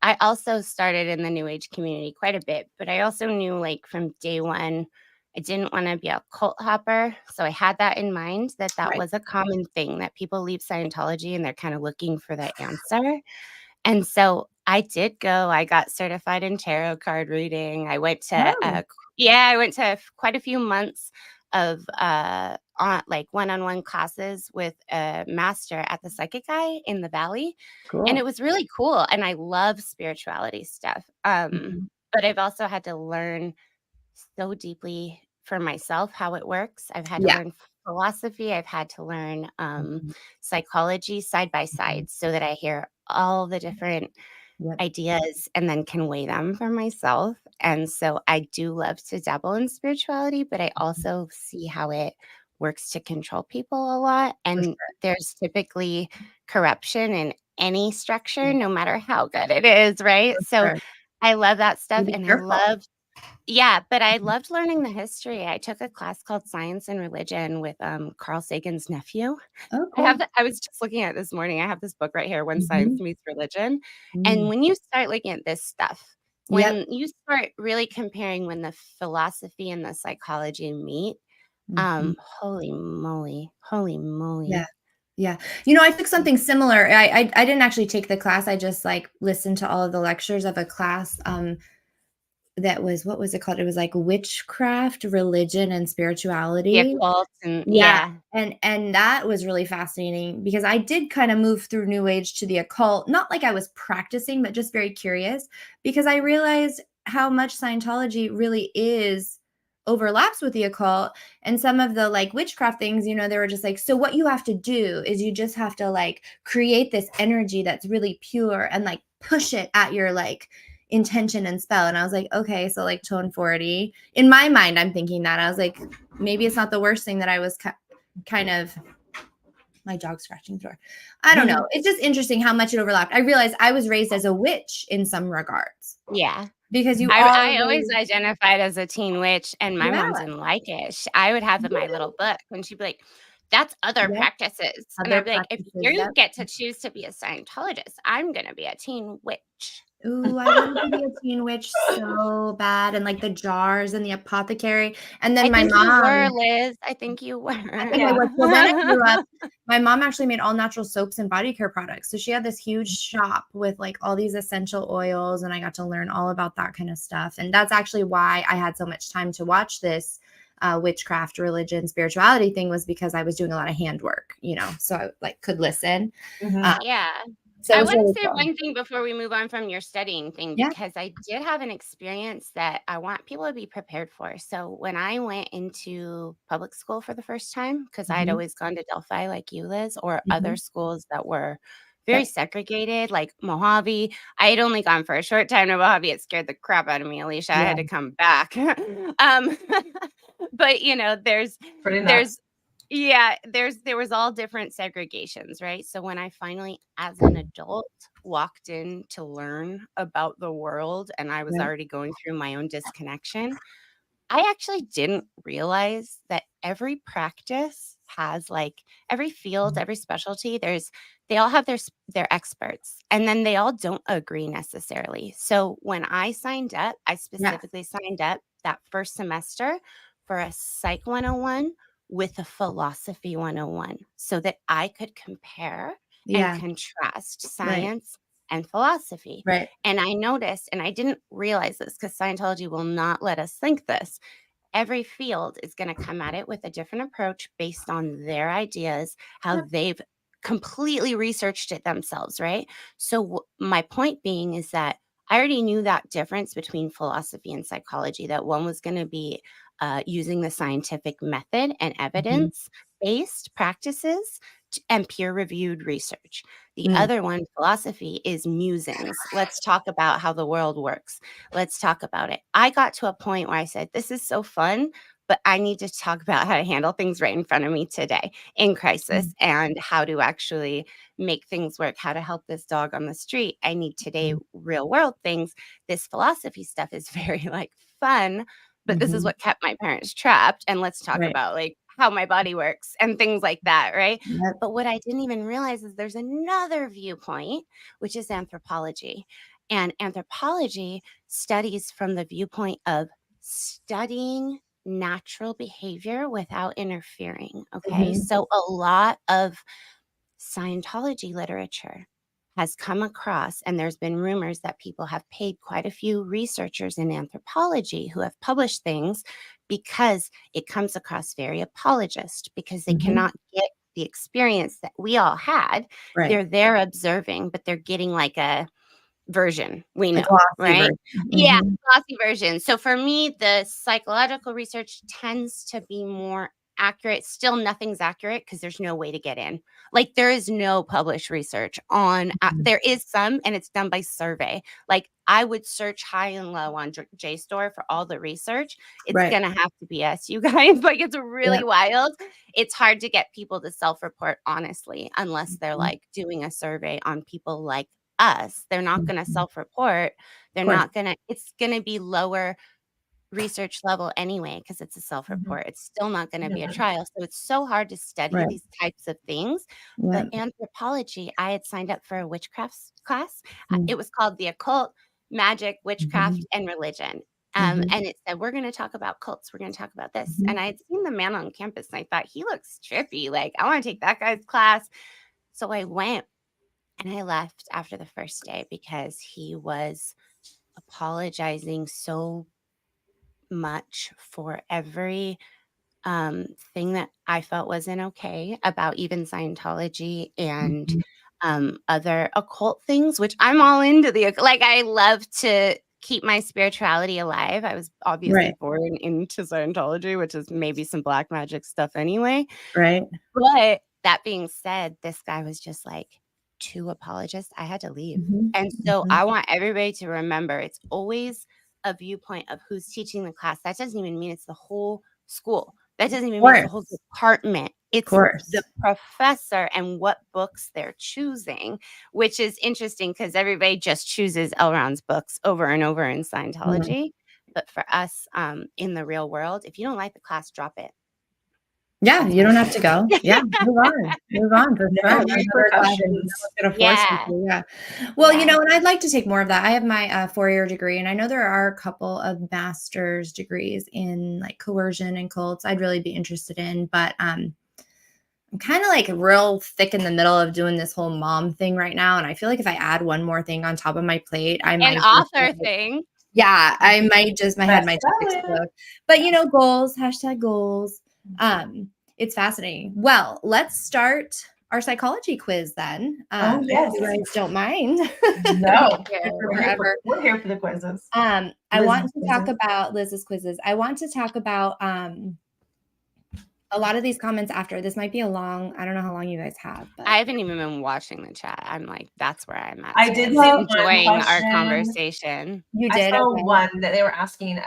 I also started in the new age community quite a bit, but I also knew like from day one, I didn't want to be a cult hopper. So I had that in mind, that was a common thing, that people leave Scientology and they're kind of looking for the answer. And so I did go. I got certified in tarot card reading. I went to quite a few months of like one-on-one classes with a master at the Psychic Eye in the Valley. Cool. And it was really cool. And I love spirituality stuff. But I've also had to learn so deeply for myself how it works. I've had to learn philosophy. I've had to learn psychology side by side, so that I hear all the different ideas and then can weigh them for myself. And so I do love to dabble in spirituality, but I also see how it works to control people a lot. And there's typically corruption in any structure, no matter how good it is, right? So I love that stuff. And I loved learning the history. I took a class called Science and Religion with Carl Sagan's nephew. Oh, cool. I was just looking at it this morning. I have this book right here, When Science Meets Religion. And when you start looking at this stuff, when you start really comparing when the philosophy and the psychology meet, holy moly. Yeah. I took something similar. I didn't actually take the class. I just like listened to all of the lectures of a class that was, what was it called? It was like witchcraft, religion, and spirituality. Cults and And that was really fascinating, because I did kind of move through new age to the occult, not like I was practicing, but just very curious, because I realized how much Scientology really is overlaps with the occult, and some of the like witchcraft things, you know, they were just like, so what you have to do is you just have to like create this energy that's really pure and like push it at your like intention and spell. And I was like, okay, so like tone 40. In my mind, I'm thinking that. I was like, maybe it's not the worst thing that I was kind of, my dog scratching the door. I don't know. It's just interesting how much it overlapped. I realized I was raised as a witch in some regards. Yeah. Because I always identified as a teen witch, and my mom didn't like it. I would have my little book, and she'd be like, that's other practices. And I'd be like, if you get to choose to be a Scientologist, I'm going to be a teen witch. Ooh, I wanted to be a teen witch so bad, and like the jars and the apothecary. And then my mom, you were, Liz. I think you were. I think I was. Well, then I grew up. My mom actually made all natural soaps and body care products. So she had this huge shop with like all these essential oils, and I got to learn all about that kind of stuff. And that's actually why I had so much time to watch this witchcraft, religion, spirituality thing, was because I was doing a lot of handwork, you know, so I like could listen. Yeah. So I want to say one thing before we move on from your studying thing, because I did have an experience that I want people to be prepared for. So when I went into public school for the first time, because I'd always gone to Delphi like you, Liz, or other schools that were very segregated, like Mojave. I had only gone for a short time to Mojave. It scared the crap out of me, Alicia. I had to come back. But you know, there was all different segregations, right? So when I finally, as an adult, walked in to learn about the world, and I was already going through my own disconnection, I actually didn't realize that every practice has, like, every field, every specialty, they all have their experts, and then they all don't agree necessarily. So when I signed up, I specifically signed up that first semester for a Psych 101 with a Philosophy 101 so that I could compare and contrast science and philosophy. Right. And I noticed, and I didn't realize this because Scientology will not let us think this, every field is going to come at it with a different approach based on their ideas, how they've completely researched it themselves, right? So my point being is that I already knew that difference between philosophy and psychology, that one was going to be using the scientific method and evidence-based practices and peer-reviewed research. The other one, philosophy, is musings. Let's talk about how the world works. Let's talk about it. I got to a point where I said, this is so fun, but I need to talk about how to handle things right in front of me today in crisis and how to actually make things work, how to help this dog on the street. I need today real world things. This philosophy stuff is very like fun, but this is what kept my parents trapped. And let's talk about like how my body works and things like that, right? But what I didn't even realize is there's another viewpoint, which is anthropology. And anthropology studies from the viewpoint of studying natural behavior without interfering. Okay. So a lot of Scientology literature has come across, and there's been rumors that people have paid quite a few researchers in anthropology who have published things because it comes across very apologist, because they cannot get the experience that we all had. They're there observing, but they're getting like a version, we know, right? Yeah, glossy version. So for me, the psychological research tends to be more accurate. Still, nothing's accurate because there's no way to get in. Like, there is no published research on, there is some, and it's done by survey. Like, I would search high and low on JSTOR for all the research. It's going to have to be us, you guys. Like, it's really wild. It's hard to get people to self-report, honestly, unless they're like doing a survey on people like us. They're not going to self-report. They're not going to, it's going to be lower research level anyway, because it's a self-report. It's still not going to be a trial. So it's so hard to study these types of things. But anthropology, I had signed up for a witchcraft class. It was called The Occult, Magic, Witchcraft, and Religion. And it said, we're going to talk about cults. We're going to talk about this. And I had seen the man on campus, and I thought, he looks trippy. Like, I want to take that guy's class. So I went. And I left after the first day because he was apologizing so much for every thing that I felt wasn't okay about even Scientology and other occult things, which I'm all into like, I love to keep my spirituality alive. I was obviously born into Scientology, which is maybe some black magic stuff anyway. Right. But that being said, this guy was just like too apologist. I had to leave. And so I want everybody to remember it's always a viewpoint of who's teaching the class. That doesn't even mean it's the whole school. That doesn't even mean it's the whole department. It's the professor and what books they're choosing, which is interesting because everybody just chooses L. Ron's books over and over in Scientology. But for us in the real world, if you don't like the class, drop it. Yeah, you don't have to go. Yeah, move on. Move on for sure. Yeah. Well, you know, and I'd like to take more of that. I have my 4-year degree, and I know there are a couple of master's degrees in like coercion and cults I'd really be interested in, but I'm kind of like real thick in the middle of doing this whole mom thing right now, and I feel like if I add one more thing on top of my plate, I might an author thing. Yeah, I might just my head might just explode. But you know, goals, #goals. It's fascinating. Well, let's start our psychology quiz then. Oh, yes. If you guys don't mind. No, we're here for the quizzes. I want to talk about Liz's quizzes. I want to talk about a lot of these comments after. This might be a long, I don't know how long you guys have. But I haven't even been watching the chat. I'm like, that's where I'm at. I did enjoying our conversation. You did? I saw one that they were asking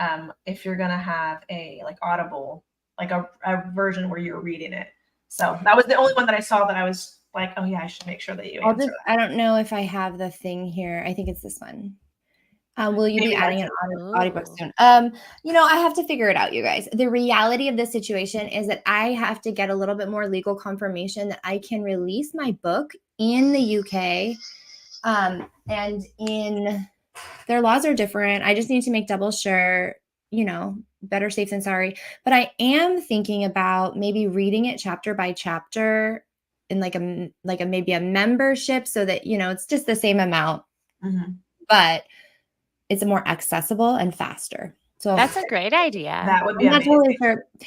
if you're going to have a like Audible, like a version where you're reading it. So that was the only one that I saw that I was like, oh yeah, I should make sure that you answer that. I don't know if I have the thing here. I think it's this one. Will you be adding an audiobook soon? You know, I have to figure it out, you guys. The reality of this situation is that I have to get a little bit more legal confirmation that I can release my book in the UK. And in their laws are different. I just need to make double sure, you know, better safe than sorry. But I am thinking about maybe reading it chapter by chapter in like a maybe a membership so that, you know, it's just the same amount. But it's more accessible and faster. So that's a great idea. That would be amazing.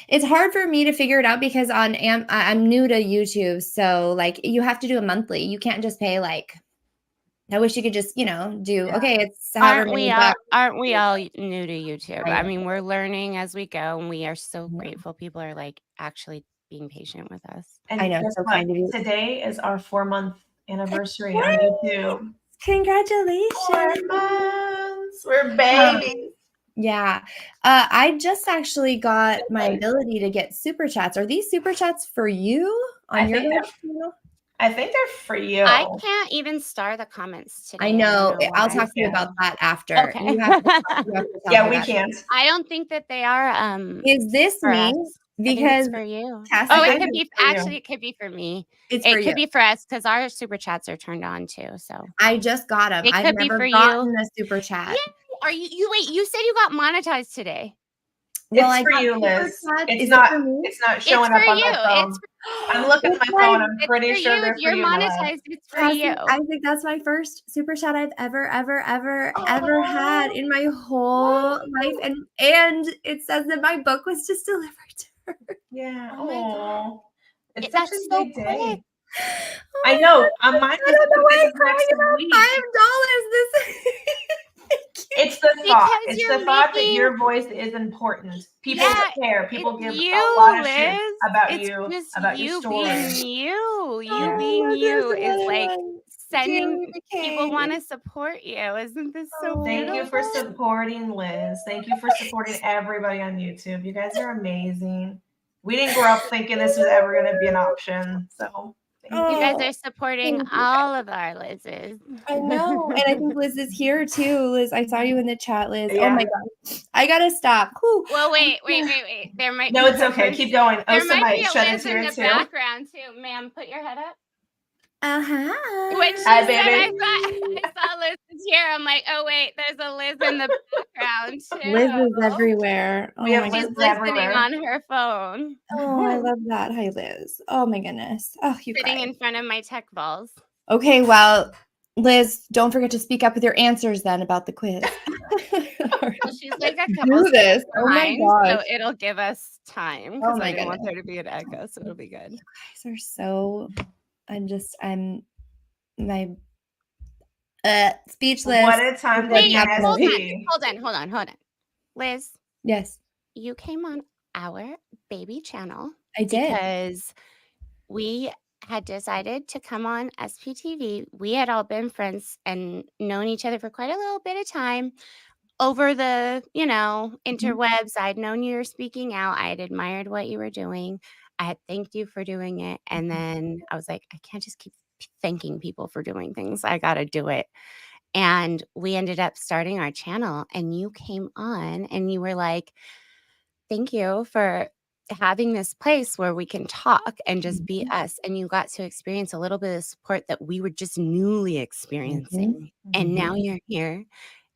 It's hard for me to figure it out because I'm new to YouTube. So like you have to do a monthly. You can't just pay like, I wish you could just, you know, do, okay, it's aren't we all new to YouTube? Right. I mean, we're learning as we go and we are so grateful. People are like actually being patient with us. And I know. So kind of you. Today is our 4-month anniversary on YouTube. Congratulations. 4 months. We're babies. Yeah. I just actually got my ability to get super chats. Are these super chats for you on your channel? I think they're for you. I can't even star the comments today. I know. I'll talk to you about that after. Okay. You have to yeah, we can't. I don't think that they are. Is this me? Us. Because it's for you. Cassie, it could be actually. It could be for me. It could be for us because our super chats are turned on too. So I just got them. I've never gotten a super chat. Yeah. Are you? Wait. You said you got monetized today. Well, it's for you, Liz. It's not showing up on my phone. I'm looking at my phone. I'm pretty sure they're for you. You're monetized. It's for you. I think that's my first super chat I've ever had in my whole life, and it says that my book was just delivered to her. Yeah. Oh my God. It's such a big day. I know. Mine was $5. It's the thought. It's the thought that your voice is important. People care. People give a lot of shit about you, about your story. Being you being you is like sending people want to support you. Isn't this so beautiful? Thank you for supporting Liz. Thank you for supporting everybody on YouTube. You guys are amazing. We didn't grow up thinking this was ever going to be an option. So you guys are supporting all of our Liz's. I know. And I think Liz is here too. Liz, I saw you in the chat, Liz. Yeah. Oh my God. I got to stop. Whew. Well, wait. There might No, it's okay. Keep going. There might be a Liz in the background too. Ma'am, put your head up. Uh-huh. When she said, I saw Liz is here. I'm like, oh wait, there's a Liz in the background too. Liz is everywhere. Oh, she's listening on her phone. Oh, I love that. Hi, Liz. Oh my goodness. Oh, you sitting in front of my tech balls. Okay, well, Liz, don't forget to speak up with your answers then about the quiz. Well, she's like a couple steps behind, so it'll give us time because I didn't want there to be an echo, so it'll be good. You guys are so. Speechless. What a time to Wait, be hold ST. on. Liz, Yes, you came on our baby channel I did. because we had decided to come on SPTV. We had all been friends and known each other for quite a little bit of time. Over the, interwebs, I'd known you were speaking out. I had admired what you were doing. I had thanked you for doing it. And then I was like, I can't just keep thanking people for doing things. I got to do it. And we ended up starting our channel, and you came on and you were like, thank you for having this place where we can talk and just be us. And you got to experience a little bit of support that we were just newly experiencing. And now you're here.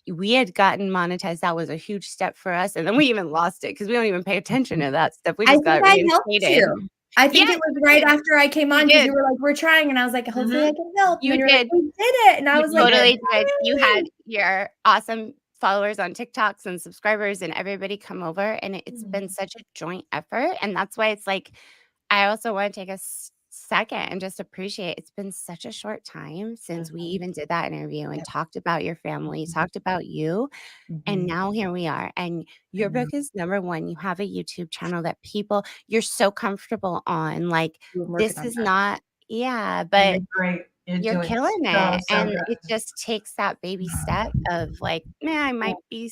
We had gotten monetized. That was a huge step for us. And then we even lost it because we don't even pay attention to that stuff. We just got helped reinstated. you. I think it was right after I came on because you were like, we're trying. And I was like, hopefully I can help. You and did. Like, we did it. And I was totally did. You had your awesome followers on TikToks and subscribers and everybody come over. And it's been such a joint effort. And that's why it's like, I also want to take a second and just appreciate it's been such a short time since we even did that interview and talked about your family, talked about you. And now here we are. And your book is #1. You have a YouTube channel that you're so comfortable on. Like, this is not, but great. You're killing it. So And good. it just takes that baby step of like, man, I might be,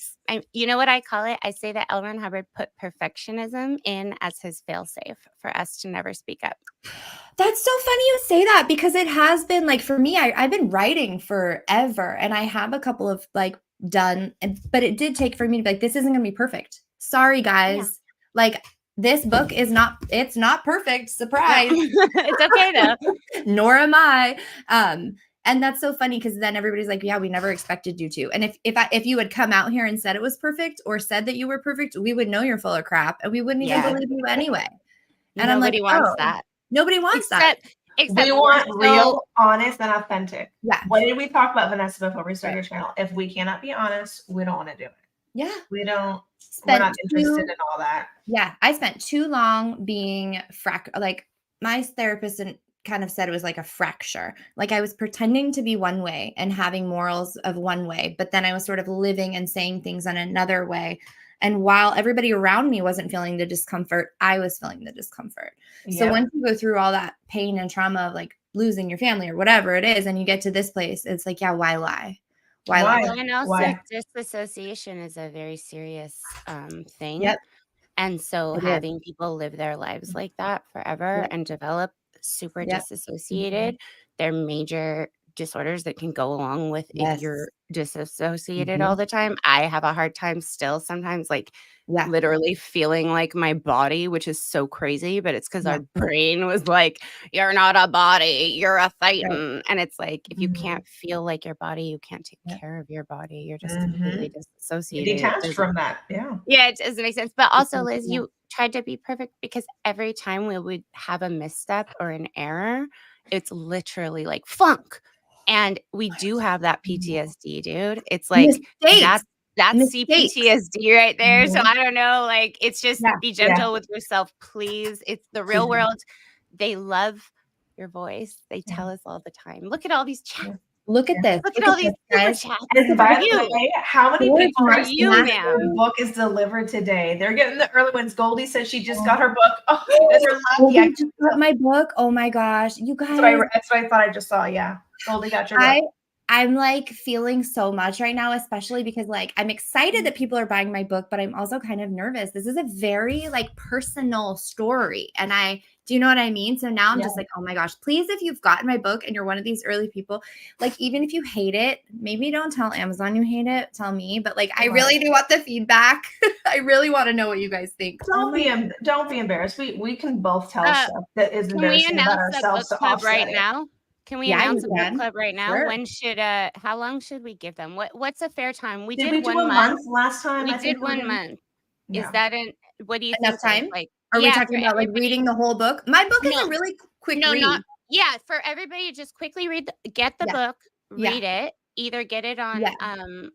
you know what I call it? I say that L. Ron Hubbard put perfectionism in as his failsafe for us to never speak up. That's so funny you say that because it has been like, for me, I've been writing forever and I have a couple of like done, but it did take for me to be like, this isn't going to be perfect. Sorry, guys. Yeah. Like, this book is it's not perfect. Surprise. It's okay though. Nor am I. And that's so funny because then everybody's like, yeah, we never expected you to. And if you had come out here and said it was perfect or said that you were perfect, we would know you're full of crap and we wouldn't even believe you anyway. And nobody wants that. Nobody wants that. Except we want real, honest, and authentic. Yeah. What did we talk about, Vanessa, before we started your channel? If we cannot be honest, we don't want to do it. Yeah. We're not interested in all that. Yeah. I spent too long being like my therapist kind of said it was like a fracture. Like I was pretending to be one way and having morals of one way, but then I was sort of living and saying things in another way. And while everybody around me wasn't feeling the discomfort, I was feeling the discomfort. Yep. So once you go through all that pain and trauma of like losing your family or whatever it is, and you get to this place, it's like, yeah, why lie? Why lie? Well, and also disassociation is a very serious thing. Yep. And so having people live their lives like that forever and develop super disassociated, they're major disorders that can go along with if you're disassociated all the time. I have a hard time still sometimes like literally feeling like my body, which is so crazy, but it's because our brain was like, you're not a body, you're a Titan. And it's like, if you can't feel like your body, you can't take care of your body. You're just completely disassociated. Detached from that. Yeah. Yeah, it doesn't make sense. But also, Liz, you tried to be perfect because every time we would have a misstep or an error, it's literally like funk. And we do have that PTSD, dude. It's like that's CPTSD right there. So I don't know. Like, it's just be gentle with yourself, please. It's the real world. They love your voice. They tell us all the time. Look at all these chats. Look at this. Look at all these super chats. And by the way, how many people are you, ma'am? The book is delivered today. They're getting the early ones. Goldie says she just got her book. Oh, you guys are lucky. I just got my book. Oh my gosh, you guys. That's what I thought I just saw. Yeah, Goldie got your book. I'm like feeling so much right now, especially because like I'm excited that people are buying my book, but I'm also kind of nervous. This is a very like personal story. And do you know what I mean? So now I'm just like, oh my gosh, please, if you've gotten my book and you're one of these early people, like even if you hate it, maybe don't tell Amazon you hate it, tell me. But like, I really do want the feedback. I really want to know what you guys think. Don't be embarrassed. We can both tell stuff that is embarrassing about ourselves to offset right now. Can we announce a book club right now? Sure. When how long should we give them? What's a fair time? We did 1 month last time. We did 1 month. Yeah. Is that what do you enough think? Time? Like, are we talking about like reading the whole book? My book is a really quick read. For everybody, just quickly get the book, read it. Either get it on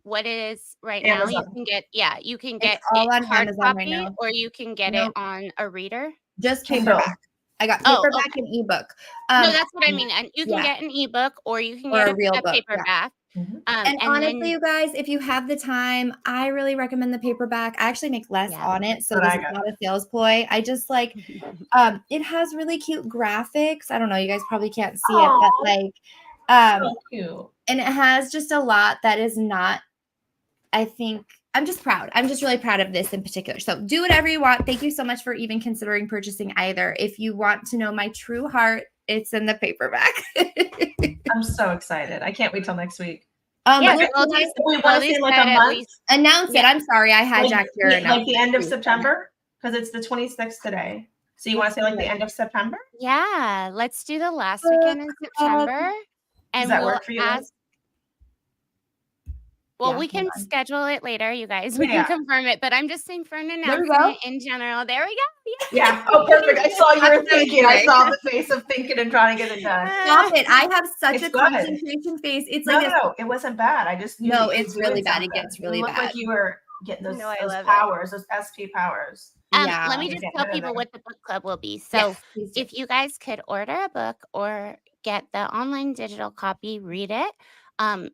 what is right Amazon. Now. You can get it's all on hard Amazon copy, right now. or you can get it on a reader. Just paperback. I got paperback and ebook. No, that's what I mean. And you can get an ebook or you can get a paperback. And honestly, then, you guys, if you have the time, I really recommend the paperback. I actually make less on it, so this is not a sales ploy. I just like, it has really cute graphics. I don't know, you guys probably can't see it, but like, so cute. And it has just a lot that is not, I think, I'm just proud. I'm just really proud of this in particular. So do whatever you want. Thank you so much for even considering purchasing either. If you want to know my true heart, it's in the paperback. I'm so excited. I can't wait till next week. yeah, we want to say like a month. Announce it. I'm sorry, I hijacked your announcement. Like the end of September, because it's the 26th today. So you want to say like the end of September? Yeah, let's do the last weekend in September. And does that work for you? Well, we can schedule it later, you guys. We can confirm it, but I'm just saying for an announcement in general. There we go. Yeah. Oh, perfect. I saw you were thinking. I saw the face of thinking and trying to get it done. Stop it. I have such a concentration face. It's like no, it wasn't bad. I just no, it's really bad. It gets really bad. It looked like you were getting those powers, those SP powers. Let me just tell people what the book club will be. So if you guys could order a book or get the online digital copy, read it.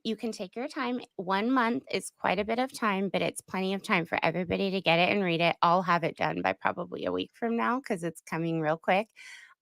You can take your time. 1 month is quite a bit of time, but it's plenty of time for everybody to get it and read it. I'll have it done by probably a week from now because it's coming real quick.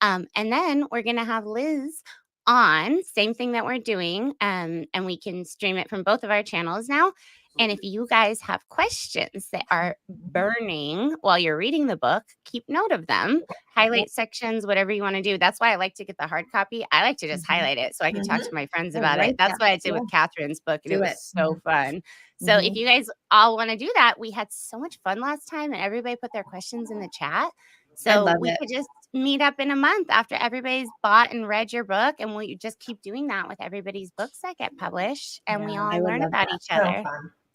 And then we're going to have Liz on, same thing that we're doing, and we can stream it from both of our channels now. And if you guys have questions that are burning while you're reading the book, keep note of them, highlight sections, whatever you want to do. That's why I like to get the hard copy. I like to just highlight it so I can talk to my friends about it. That's what I did with Catherine's book, and it was so fun. So if you guys all want to do that, we had so much fun last time, and everybody put their questions in the chat. So we could just meet up in a month after everybody's bought and read your book, and we'll just keep doing that with everybody's books that get published, and we all learn about each other.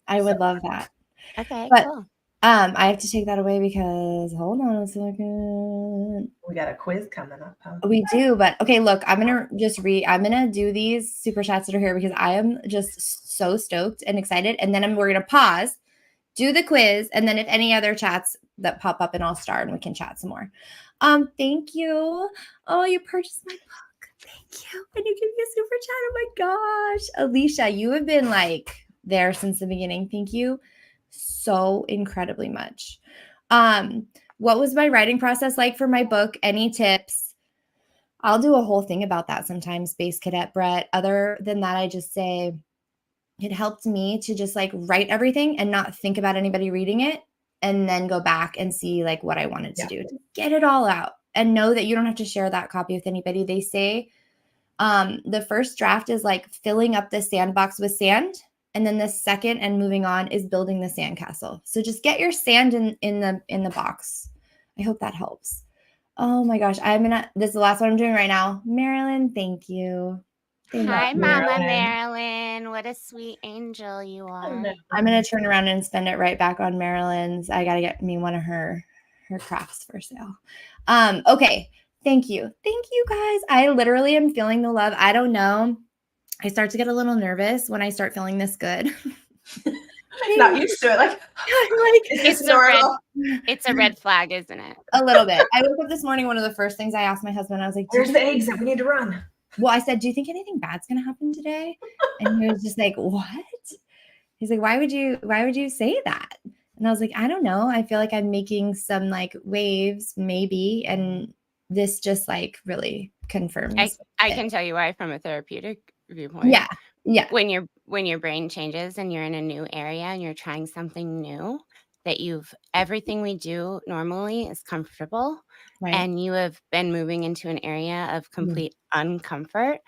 I would love that. Okay, but, cool. I have to take that away because hold on a second. We got a quiz coming up. Huh? We do, but okay, look, I'm gonna do these super chats that are here because I am just so stoked and excited. And then we're gonna pause, do the quiz, and then if any other chats that pop up, and I'll start and we can chat some more. Thank you. Oh, you purchased my book. Thank you. And you give me a super chat. Oh my gosh. Alicia, you have been like there since the beginning. Thank you so incredibly much. What was my writing process like for my book? Any tips? I'll do a whole thing about that sometime, Space Cadet Brett. Other than that, I just say it helped me to just like write everything and not think about anybody reading it, and then go back and see like what I wanted to do to get it all out, and know that you don't have to share that copy with anybody. They say the first draft is like filling up the sandbox with sand. And then the second and moving on is building the sandcastle. So just get your sand in the box. I hope that helps. Oh my gosh. This is the last one I'm doing right now. Marilyn, thank you. Hi, Mama Marilyn. What a sweet angel you are. I'm going to turn around and spend it right back on Marilyn's. I got to get me one of her crafts for sale. Okay. Thank you. Thank you guys. I literally am feeling the love. I don't know. I start to get a little nervous when I start feeling this good. Not used to it. Like it's a red flag, isn't it? A little bit. I woke up this morning. One of the first things I asked my husband, I was like, "Where's the eggs that we need to run?" Well, I said, "Do you think anything bad's going to happen today?" And he was just like, "What?" He's like, "Why would you say that?" And I was like, "I don't know. I feel like I'm making some like waves, maybe." And this just like really confirms. I can tell you why from a therapeutic viewpoint. Yeah. When your brain changes and you're in a new area and you're trying something new, that everything we do normally is comfortable, right? And you have been moving into an area of complete uncomfort.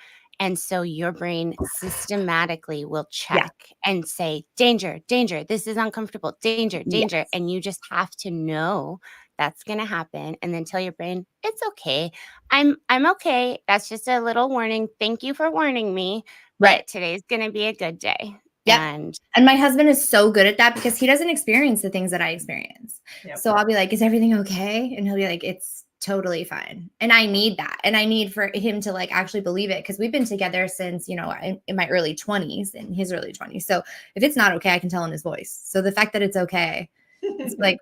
And so your brain systematically will check and say, danger, danger, this is uncomfortable, danger, danger. Yes. And you just have to know that's going to happen, and then tell your brain, it's okay. I'm okay. That's just a little warning. Thank you for warning me. Right. Today's going to be a good day. Yeah. And my husband is so good at that because he doesn't experience the things that I experience. Yep. So I'll be like, is everything okay? And he'll be like, it's totally fine. And I need that. And I need for him to like actually believe it, because we've been together since, in my early 20s and his early 20s. So if it's not okay, I can tell in his voice. So the fact that it's okay, it's like,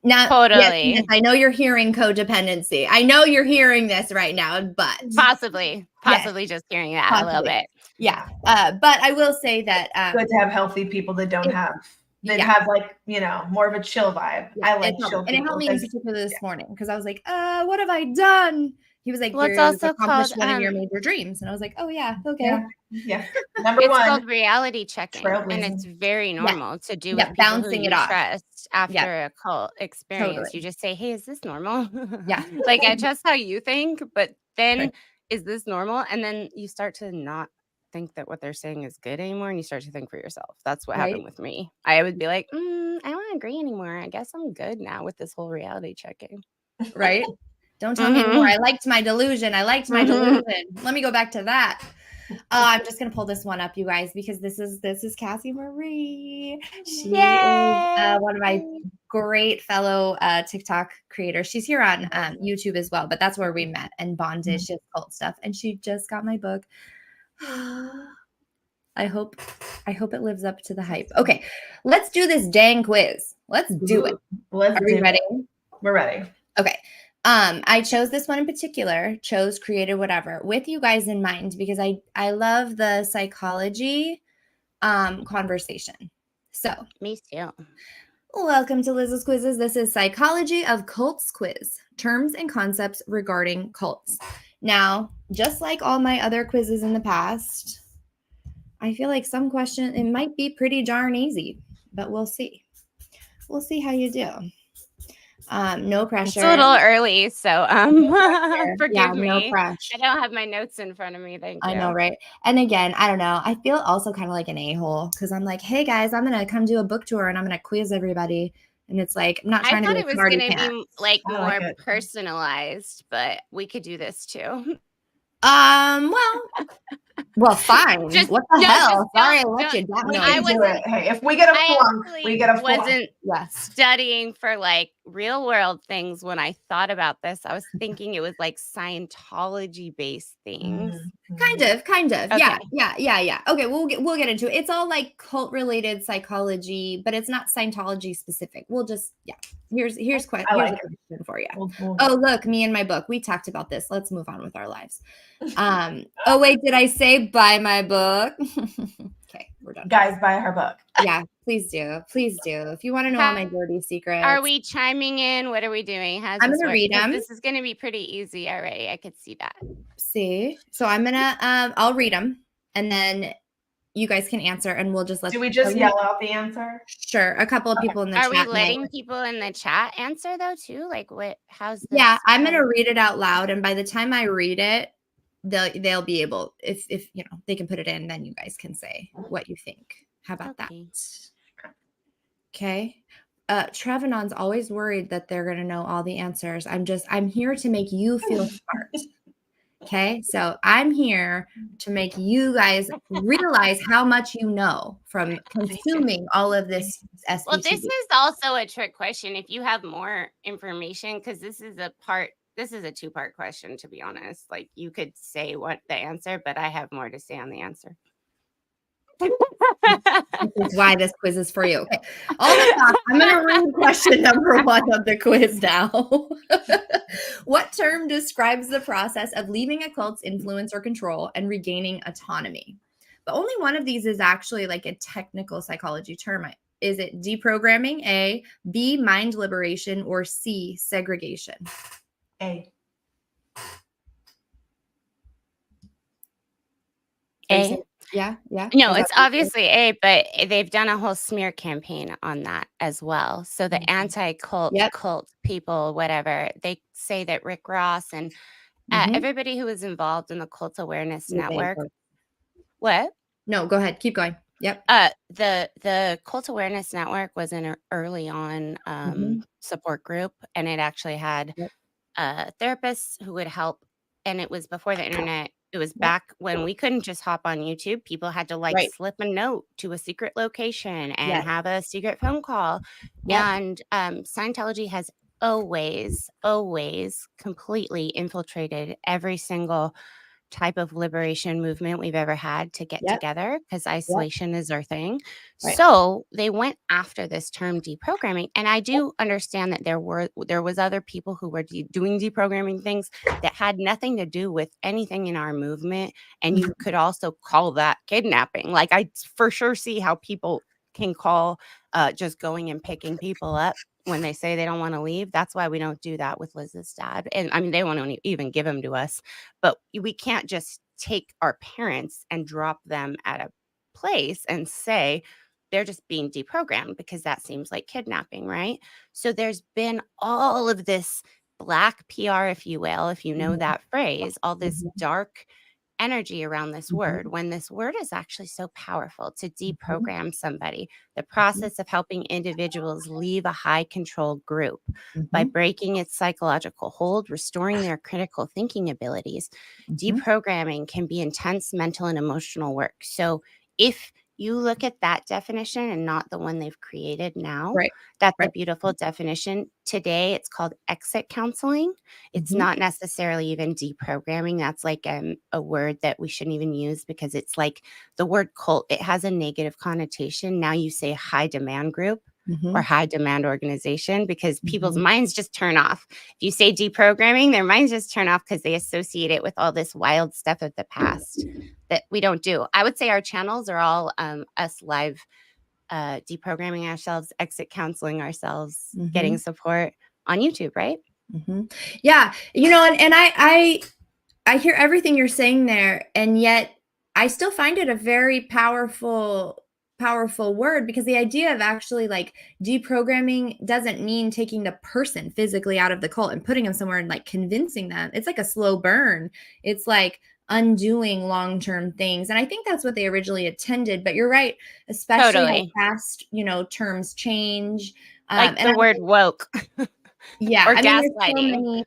now, totally. Yes, I know you're hearing codependency. I know you're hearing this right now, but possibly just hearing that a little bit. Yeah. But I will say that good to have healthy people that don't have like, more of a chill vibe. I like chill people. And it helped me in particular this morning because I was like, what have I done? He was like, it's also accomplished called one of your major dreams. And I was like, oh yeah, okay. Yeah. Number one. It's called reality checking. And it's very normal to do with people bouncing who you trust after a cult experience. Totally. You just say, hey, is this normal? Yeah. Like, I trust how you think, but then is this normal? And then you start to not think that what they're saying is good anymore, and you start to think for yourself. That's what happened with me. I would be like, I don't agree anymore. I guess I'm good now with this whole reality checking. Right? Don't tell me anymore. I liked my delusion. Let me go back to that. I'm just gonna pull this one up, you guys, because this is Cassie Marie. She is one of my great fellow TikTok creators. She's here on YouTube as well, but that's where we met and bonded. She has cult stuff, and she just got my book. I hope it lives up to the hype. Okay, let's do this dang quiz. Let's do it. Are we ready? We're ready. Okay. I chose this one in particular, created whatever, with you guys in mind, because I love the psychology conversation. So me too. Welcome to Liz's Quizzes. This is Psychology of Cults quiz, terms and concepts regarding cults. Now, just like all my other quizzes in the past, I feel like some question, it might be pretty darn easy, but we'll see. We'll see how you do. No pressure. It's a little early, so forgive me. No pressure. I don't have my notes in front of me. Thank you. I know, right? And again, I don't know. I feel also kind of like an a-hole because I'm like, hey guys, I'm gonna come do a book tour and I'm gonna quiz everybody. And it's like, I'm not trying to be a smarty pants. I thought it was gonna be like more personalized, but we could do this too. Well, fine. What the hell? Sorry, I let you down. Hey, if we get a flunk, we get a flunk. I wasn't studying for like real world things when I thought about this. I was thinking it was like Scientology based things. Kind of. Okay. Yeah. Okay, we'll get into it. It's all like cult related psychology, but it's not Scientology specific. We'll just Here's a question for you. Oh, look, me and my book. We talked about this. Let's move on with our lives. Oh wait, did I say buy my book? Okay, we're done. Guys, buy her book. Yeah, please do. If you want to know all my dirty secrets. Are we chiming in? What are we doing? I'm gonna read them. This is gonna be pretty easy already. I could see that. See, so I'm gonna I'll read them and then you guys can answer, and we'll just let. Do we just yell out the answer? Sure. A couple of people in the chat. Are we letting people in the chat answer though too? Like what? How's this? Yeah, I'm gonna read it out loud, and by the time I read it, they'll be able, if they can put it in, then you guys can say what you think. How about that? Okay. Trevenon's always worried that they're gonna know all the answers. I'm here to make you feel smart. Okay, so I'm here to make you guys realize how much you know from consuming all of this SPTV. Well, this is also a trick question. If you have more information, because this is a two-part question, to be honest. Like you could say what the answer, but I have more to say on the answer. This is why this quiz is for you. Okay. I'm going to read question number 1 of the quiz now. What term describes the process of leaving a cult's influence or control and regaining autonomy? But only one of these is actually like a technical psychology term. Is it deprogramming, A, B, mind liberation, or C, segregation? A. Yeah. No, it's obviously A, but they've done a whole smear campaign on that as well. So the anti-cult, cult people, whatever, they say that Rick Ross and everybody who was involved in the Cult Awareness Network. What? No, go ahead. Keep going. Yep. The Cult Awareness Network was an early on support group, and it actually had therapists who would help. And it was before the internet. It was back when we couldn't just hop on YouTube. People had to slip a note to a secret location and have a secret phone call. And Scientology has always completely infiltrated every single type of liberation movement we've ever had to get together, because isolation is our thing. Right. So they went after this term deprogramming. And I do understand that there was other people who were doing deprogramming things that had nothing to do with anything in our movement. And you could also call that kidnapping. Like, I for sure see how people can call just going and picking people up when they say they don't want to leave. That's why we don't do that with Liz's dad. And I mean, they won't even give him to us, but we can't just take our parents and drop them at a place and say they're just being deprogrammed, because that seems like kidnapping, right? So there's been all of this black PR, if you will, if you know that phrase, all this dark energy around this word, when this word is actually so powerful to deprogram somebody. The process of helping individuals leave a high control group by breaking its psychological hold, restoring their critical thinking abilities. Deprogramming can be intense mental and emotional work. So if you look at that definition and not the one they've created now, that's a beautiful definition. Today, it's called exit counseling. It's not necessarily even deprogramming. That's like a word that we shouldn't even use, because it's like the word cult. It has a negative connotation. Now you say high demand group or high demand organization, because people's minds just turn off. If you say deprogramming, their minds just turn off because they associate it with all this wild stuff of the past that we don't do. I would say our channels are all us live deprogramming ourselves, exit counseling ourselves, getting support on YouTube, right? Yeah. You know, and I hear everything you're saying there, and yet I still find it a very powerful word, because the idea of actually like deprogramming doesn't mean taking the person physically out of the cult and putting them somewhere and like convincing them. It's like a slow burn. It's like undoing long-term things. And I think that's what they originally intended, but you're right, especially how fast, terms change. Like the word woke. Yeah. Or I mean, there's gaslighting. so many,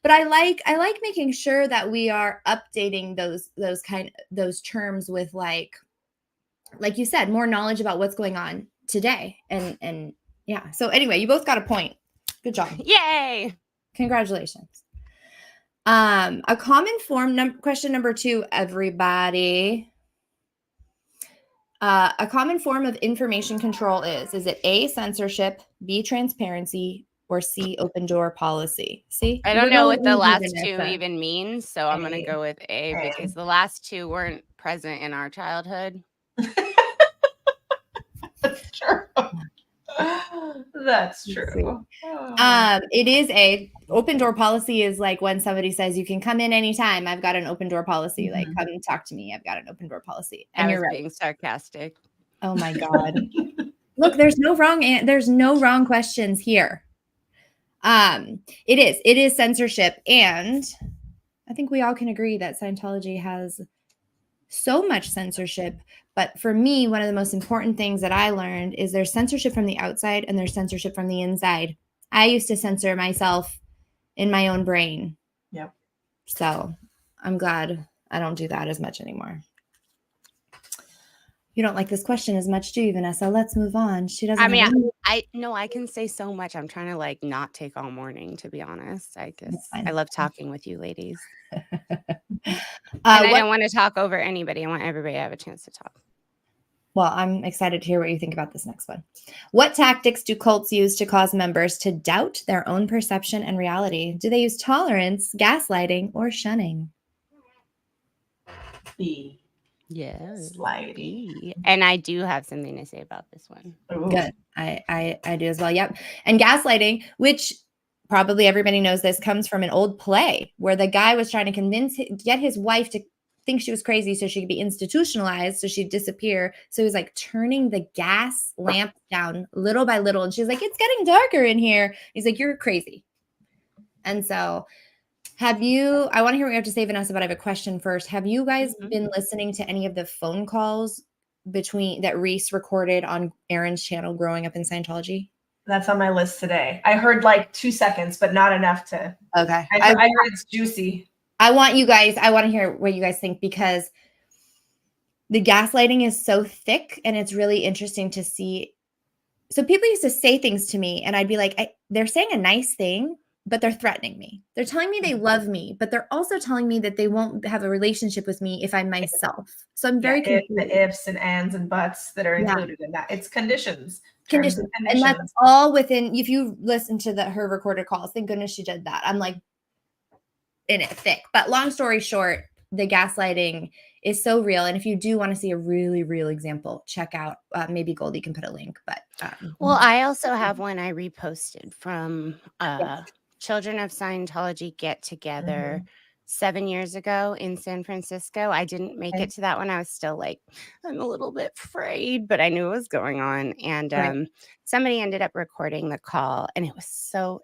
but I like making sure that we are updating those terms with like you said, more knowledge about what's going on today. And yeah. So anyway, you both got a point. Good job. Yay. Congratulations. A common form, question number 2, everybody. A common form of information control is it A, censorship, B, transparency, or C, open door policy? See? I don't know what the last 2 even means, so I'm going to go with A, because the last 2 weren't present in our childhood. That's true. That's true. It is A. Open door policy is like when somebody says you can come in anytime. I've got an open door policy. Like, come and talk to me. I've got an open door policy. And you're right. Being sarcastic. Oh my God. Look, there's no wrong questions here. It is censorship. And I think we all can agree that Scientology has so much censorship. But for me, one of the most important things that I learned is there's censorship from the outside and there's censorship from the inside. I used to censor myself in my own brain. Yep. So I'm glad I don't do that as much anymore. You don't like this question as much, do you, Vanessa? Let's move on. She doesn't. I mean, I can say so much. I'm trying to like not take all morning, to be honest. I guess I love talking with you ladies. And I don't want to talk over anybody. I want everybody to have a chance to talk. Well, I'm excited to hear what you think about this next one. What tactics do cults use to cause members to doubt their own perception and reality? Do they use tolerance, gaslighting, or shunning? B. Yes. Sliding. And I do have something to say about this one. Ooh. Good. I do as well. Yep. And gaslighting, which probably everybody knows this, comes from an old play where the guy was trying to get his wife to think she was crazy so she could be institutionalized, so she'd disappear. So he was like turning the gas lamp down little by little. And she's like, it's getting darker in here. He's like, you're crazy. And so I want to hear what you have to say, Vanessa, but I have a question first. Have you guys been listening to any of the phone calls that Reese recorded on Aaron's channel growing up in Scientology? That's on my list today. I heard like 2 seconds, but not enough to. Okay. I heard it's juicy. I want to hear what you guys think, because the gaslighting is so thick and it's really interesting to see. So people used to say things to me and I'd be like, they're saying a nice thing, but they're threatening me. They're telling me they love me, but they're also telling me that they won't have a relationship with me if I'm myself. So I'm very confused. The ifs and ands and buts that are included in that. It's conditions. Conditions. And that's all within, if you listen to her recorded calls, thank goodness she did that. I'm like in it thick. But long story short, the gaslighting is so real. And if you do want to see a really real example, check out, maybe Goldie can put a link. But well, I also have one I reposted from Children of Scientology get together 7 years ago in San Francisco. I didn't make it to that one. I was still like, I'm a little bit afraid, but I knew what was going on. And somebody ended up recording the call, and it was so,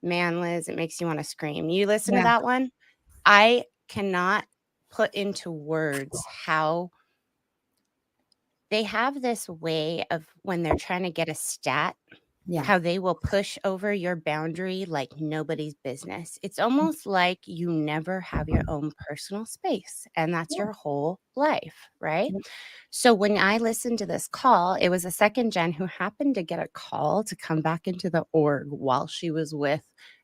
man, Liz, it makes you want to scream. You listen to that one? I cannot put into words how they have this way of, when they're trying to get a stat, how they will push over your boundary like nobody's business. It's almost like you never have your own personal space, and that's your whole life, right? So when I listened to this call, it was a second gen who happened to get a call to come back into the org while she was with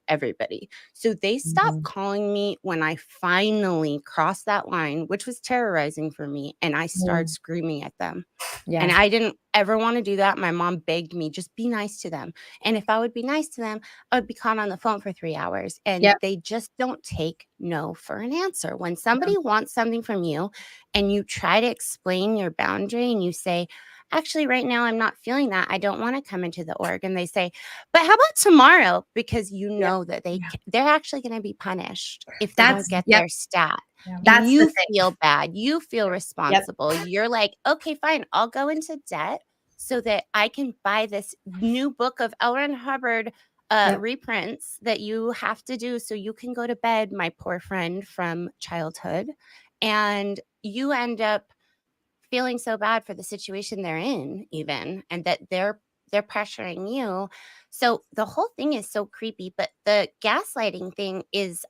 everybody. So they stopped calling me when I finally crossed that line, which was terrorizing for me. And I started screaming at them. And I didn't ever want to do that. My mom begged me, just be nice to them. And if I would be nice to them, I would be caught on the phone for 3 hours. And they just don't take no for an answer. When somebody wants something from you and you try to explain your boundary and you say, actually, right now, I'm not feeling that. I don't want to come into the org. And they say, but how about tomorrow? Because you know that they're actually going to be punished if they don't get their stat. That's you feel bad. You feel responsible. You're like, okay, fine. I'll go into debt so that I can buy this new book of L. Ron Hubbard reprints that you have to do so you can go to bed, my poor friend from childhood. And you end up feeling so bad for the situation they're in, even, and that they're pressuring you. So the whole thing is so creepy, but the gaslighting thing is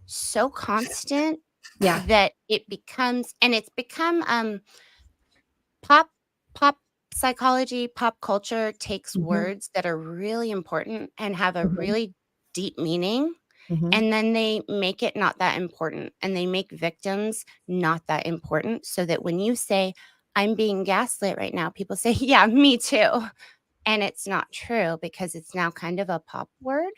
so constant that it becomes, and it's become pop psychology, pop culture takes words that are really important and have a really deep meaning. And then they make it not that important, and they make victims not that important, so that when you say, I'm being gaslit right now, people say, yeah, me too. And it's not true, because it's now kind of a pop word.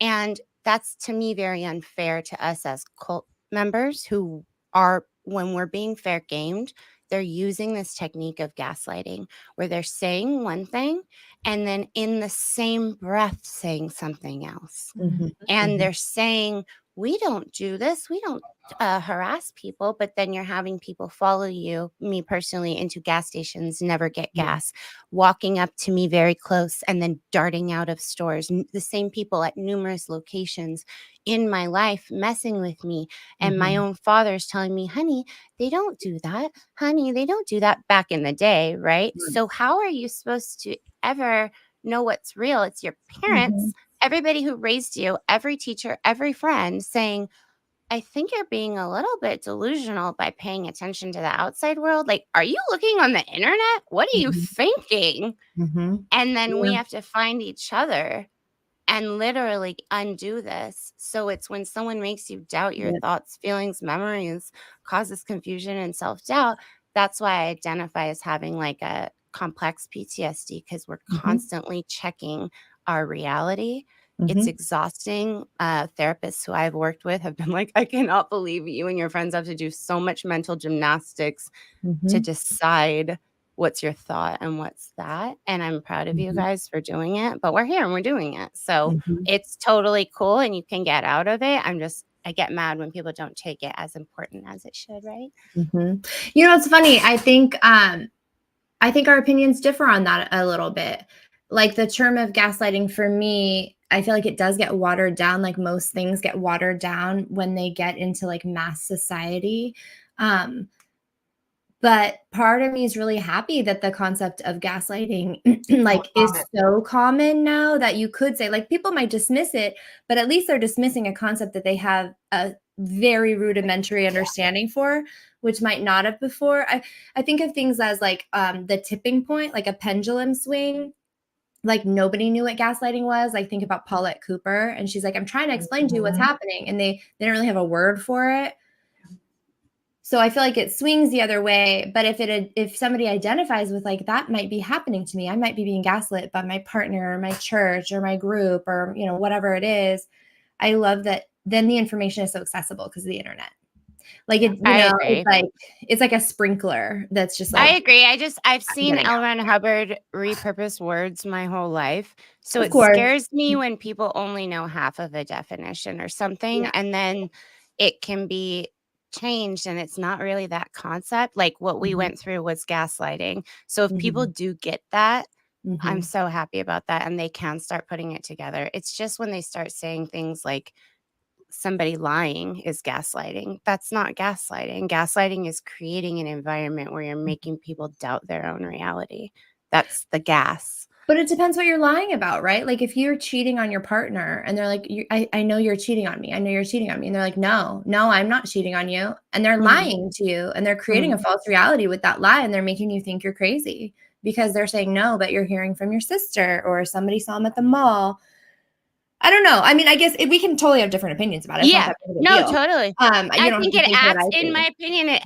And that's, to me, very unfair to us as cult members who are, when we're being fair gamed, they're using this technique of gaslighting where they're saying one thing and then in the same breath saying something else. And they're saying, we don't do this. We don't harass people. But then you're having people follow you, me personally, into gas stations, never get gas, walking up to me very close and then darting out of stores. The same people at numerous locations in my life messing with me. And my own father's telling me, honey, they don't do that. Honey, they don't do that, back in the day, right? So how are you supposed to ever know what's real? It's your parents, everybody who raised you, every teacher, every friend saying, I think you're being a little bit delusional by paying attention to the outside world. Like, are you looking on the internet? What are you thinking? And then we have to find each other and literally undo this. So it's when someone makes you doubt your thoughts, feelings, memories, causes confusion and self-doubt. That's why I identify as having like a complex PTSD, because we're constantly checking our reality. It's exhausting. Therapists who I've worked with have been like, I cannot believe you and your friends have to do so much mental gymnastics to decide what's your thought and what's that. And I'm proud of you guys for doing it, but we're here and we're doing it. So it's totally cool and you can get out of it. I get mad when people don't take it as important as it should, right? You know, it's funny. I think our opinions differ on that a little bit. Like the term of gaslighting for me, I feel like it does get watered down. Like most things get watered down when they get into like mass society. But part of me is really happy that the concept of gaslighting like is so common now that you could say, like, people might dismiss it, but at least they're dismissing a concept that they have a very rudimentary understanding for, which might not have before. I think of things as like the tipping point, like a pendulum swing. like nobody knew what gaslighting was. Like think about Paulette Cooper, and she's like, I'm trying to explain to you what's happening, and they didn't really have a word for it. So I feel like it swings the other way. But if somebody identifies with like, that might be happening to me, I might be being gaslit by my partner or my church or my group or, you know, whatever it is. I love that then the information is so accessible because of the internet. Like, it, you know, it's like a sprinkler that's just like. I agree. I've seen L. Ron Hubbard repurpose words my whole life. So it scares me when people only know half of a definition or something. And then it can be changed and it's not really that concept. Like what we went through was gaslighting. So if people do get that, I'm so happy about that. And they can start putting it together. It's just when they start saying things like, somebody lying is gaslighting. That's not gaslighting. Gaslighting is creating an environment where you're making people doubt their own reality. That's the gas. But it depends what you're lying about, right? Like if you're cheating on your partner and they're like, I know you're cheating on me. I know you're cheating on me. And they're like, no, I'm not cheating on you. And they're lying to you and they're creating a false reality with that lie. And they're making you think you're crazy because they're saying no, but you're hearing from your sister or somebody saw them at the mall. I don't know. I mean, I guess we can totally have different opinions about it. Yeah. No, totally. I think it acts, in my opinion,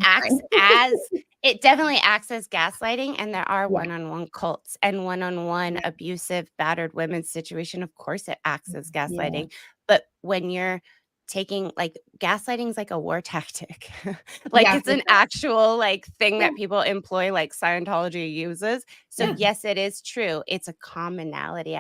it definitely acts as gaslighting. And there are one-on-one cults and one-on-one abusive, battered women's situation. Of course, it acts as gaslighting. But when you're taking, like, gaslighting is like a war tactic. Like it's an actual like thing that people employ, like Scientology uses. So yes, it is true. It's a commonality.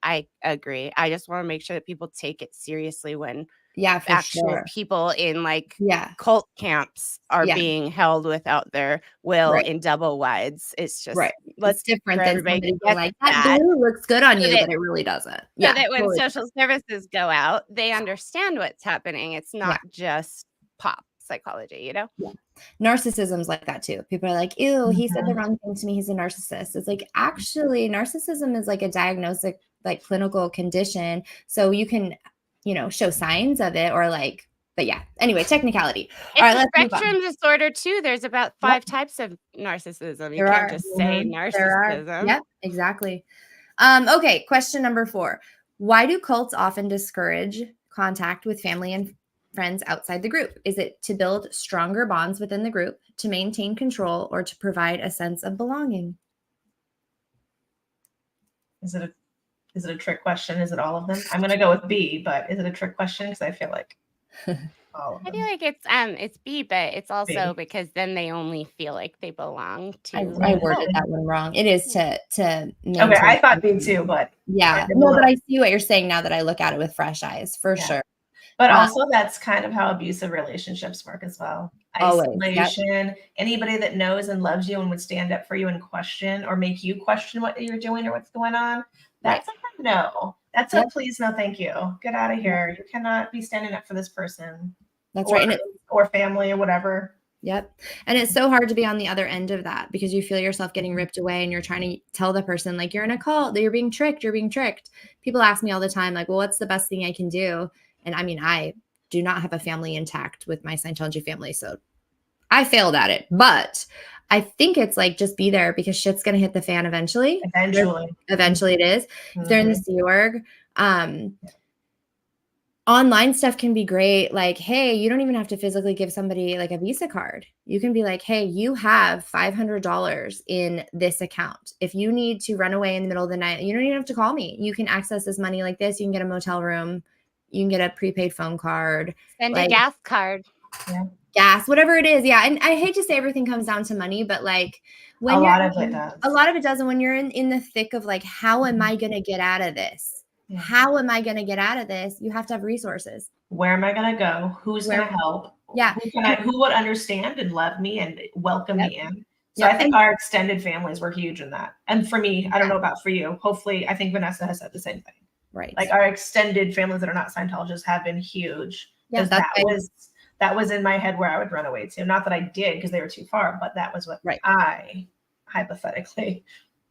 I agree. I just want to make sure that people take it seriously when actual people in like cult camps are being held without their will in double wides. It's just it's different than somebody like that glue looks good on you, but it really doesn't. So that when social services go out, they understand what's happening. It's not just pop psychology, you know? Narcissism's like that too. People are like, ew, he said the wrong thing to me. He's a narcissist. It's like, actually, narcissism is like a diagnostic, like clinical condition. So you can, you know, show signs of it or like, but yeah. Anyway, technicality. All right, let's spectrum disorder too. There's about 5 types of narcissism. You can't just say narcissism. Yep, exactly. Okay, question number 4. Why do cults often discourage contact with family and friends outside the group? Is it to build stronger bonds within the group, to maintain control, or to provide a sense of belonging? Is it a trick question? Is it all of them? I'm going to go with B, but is it a trick question? Because I feel like all of them. I feel like it's B, but it's also B. Because then they only feel like they belong to. I worded that one wrong. It is to maintain. Okay, I thought B too, but but I see what you're saying now that I look at it with fresh eyes, for sure. But also that's kind of how abusive relationships work as well. Isolation, anybody that knows and loves you and would stand up for you and question or make you question what you're doing or what's going on. That's a no. That's a please, no, thank you. Get out of here. You cannot be standing up for this person. That's right. Or family or whatever. Yep. And it's so hard to be on the other end of that because you feel yourself getting ripped away and you're trying to tell the person like you're in a cult, that you're being tricked. People ask me all the time, like, well, what's the best thing I can do? And I mean, I do not have a family intact with my Scientology family. So I failed at it, but I think it's like, just be there because shit's going to hit the fan eventually. Eventually it is. If they're in the Sea Org, online stuff can be great. Like, hey, you don't even have to physically give somebody like a Visa card. You can be like, hey, you have $500 in this account. If you need to run away in the middle of the night, you don't even have to call me. You can access this money like this. You can get a motel room. You can get a prepaid phone card. Send a gas card. Yeah. Gas, whatever it is. Yeah. And I hate to say everything comes down to money, but like when a lot of it does. And when you're in the thick of like, how am I going to get out of this? Yeah. How am I going to get out of this? You have to have resources. Where am I going to go? Who's going to help? Yeah. Who would understand and love me and welcome me in? So I think our extended families were huge in that. And for me, I don't know about for you. Hopefully, I think Vanessa has said the same thing. Right. Like our extended families that are not Scientologists have been huge. Yeah, that was in my head where I would run away to. Not that I did because they were too far, but that was what I hypothetically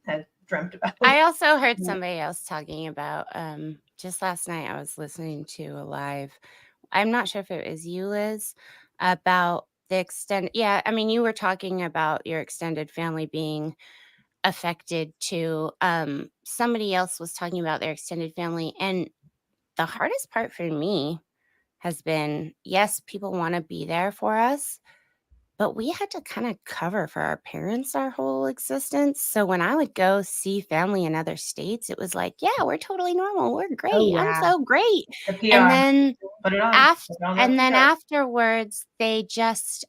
had dreamt about. I also heard somebody else talking about, just last night I was listening to a live, I'm not sure if it was you, Liz, about the extended, I mean, you were talking about your extended family being affected too. Somebody else was talking about their extended family, and the hardest part for me has been, yes, people want to be there for us, but we had to kind of cover for our parents our whole existence. So when I would go see family in other states, it was like, yeah, we're totally normal. We're great. Oh, I'm yeah. so great. The PR. And then Put it on. Put it on their PR. afterwards, they just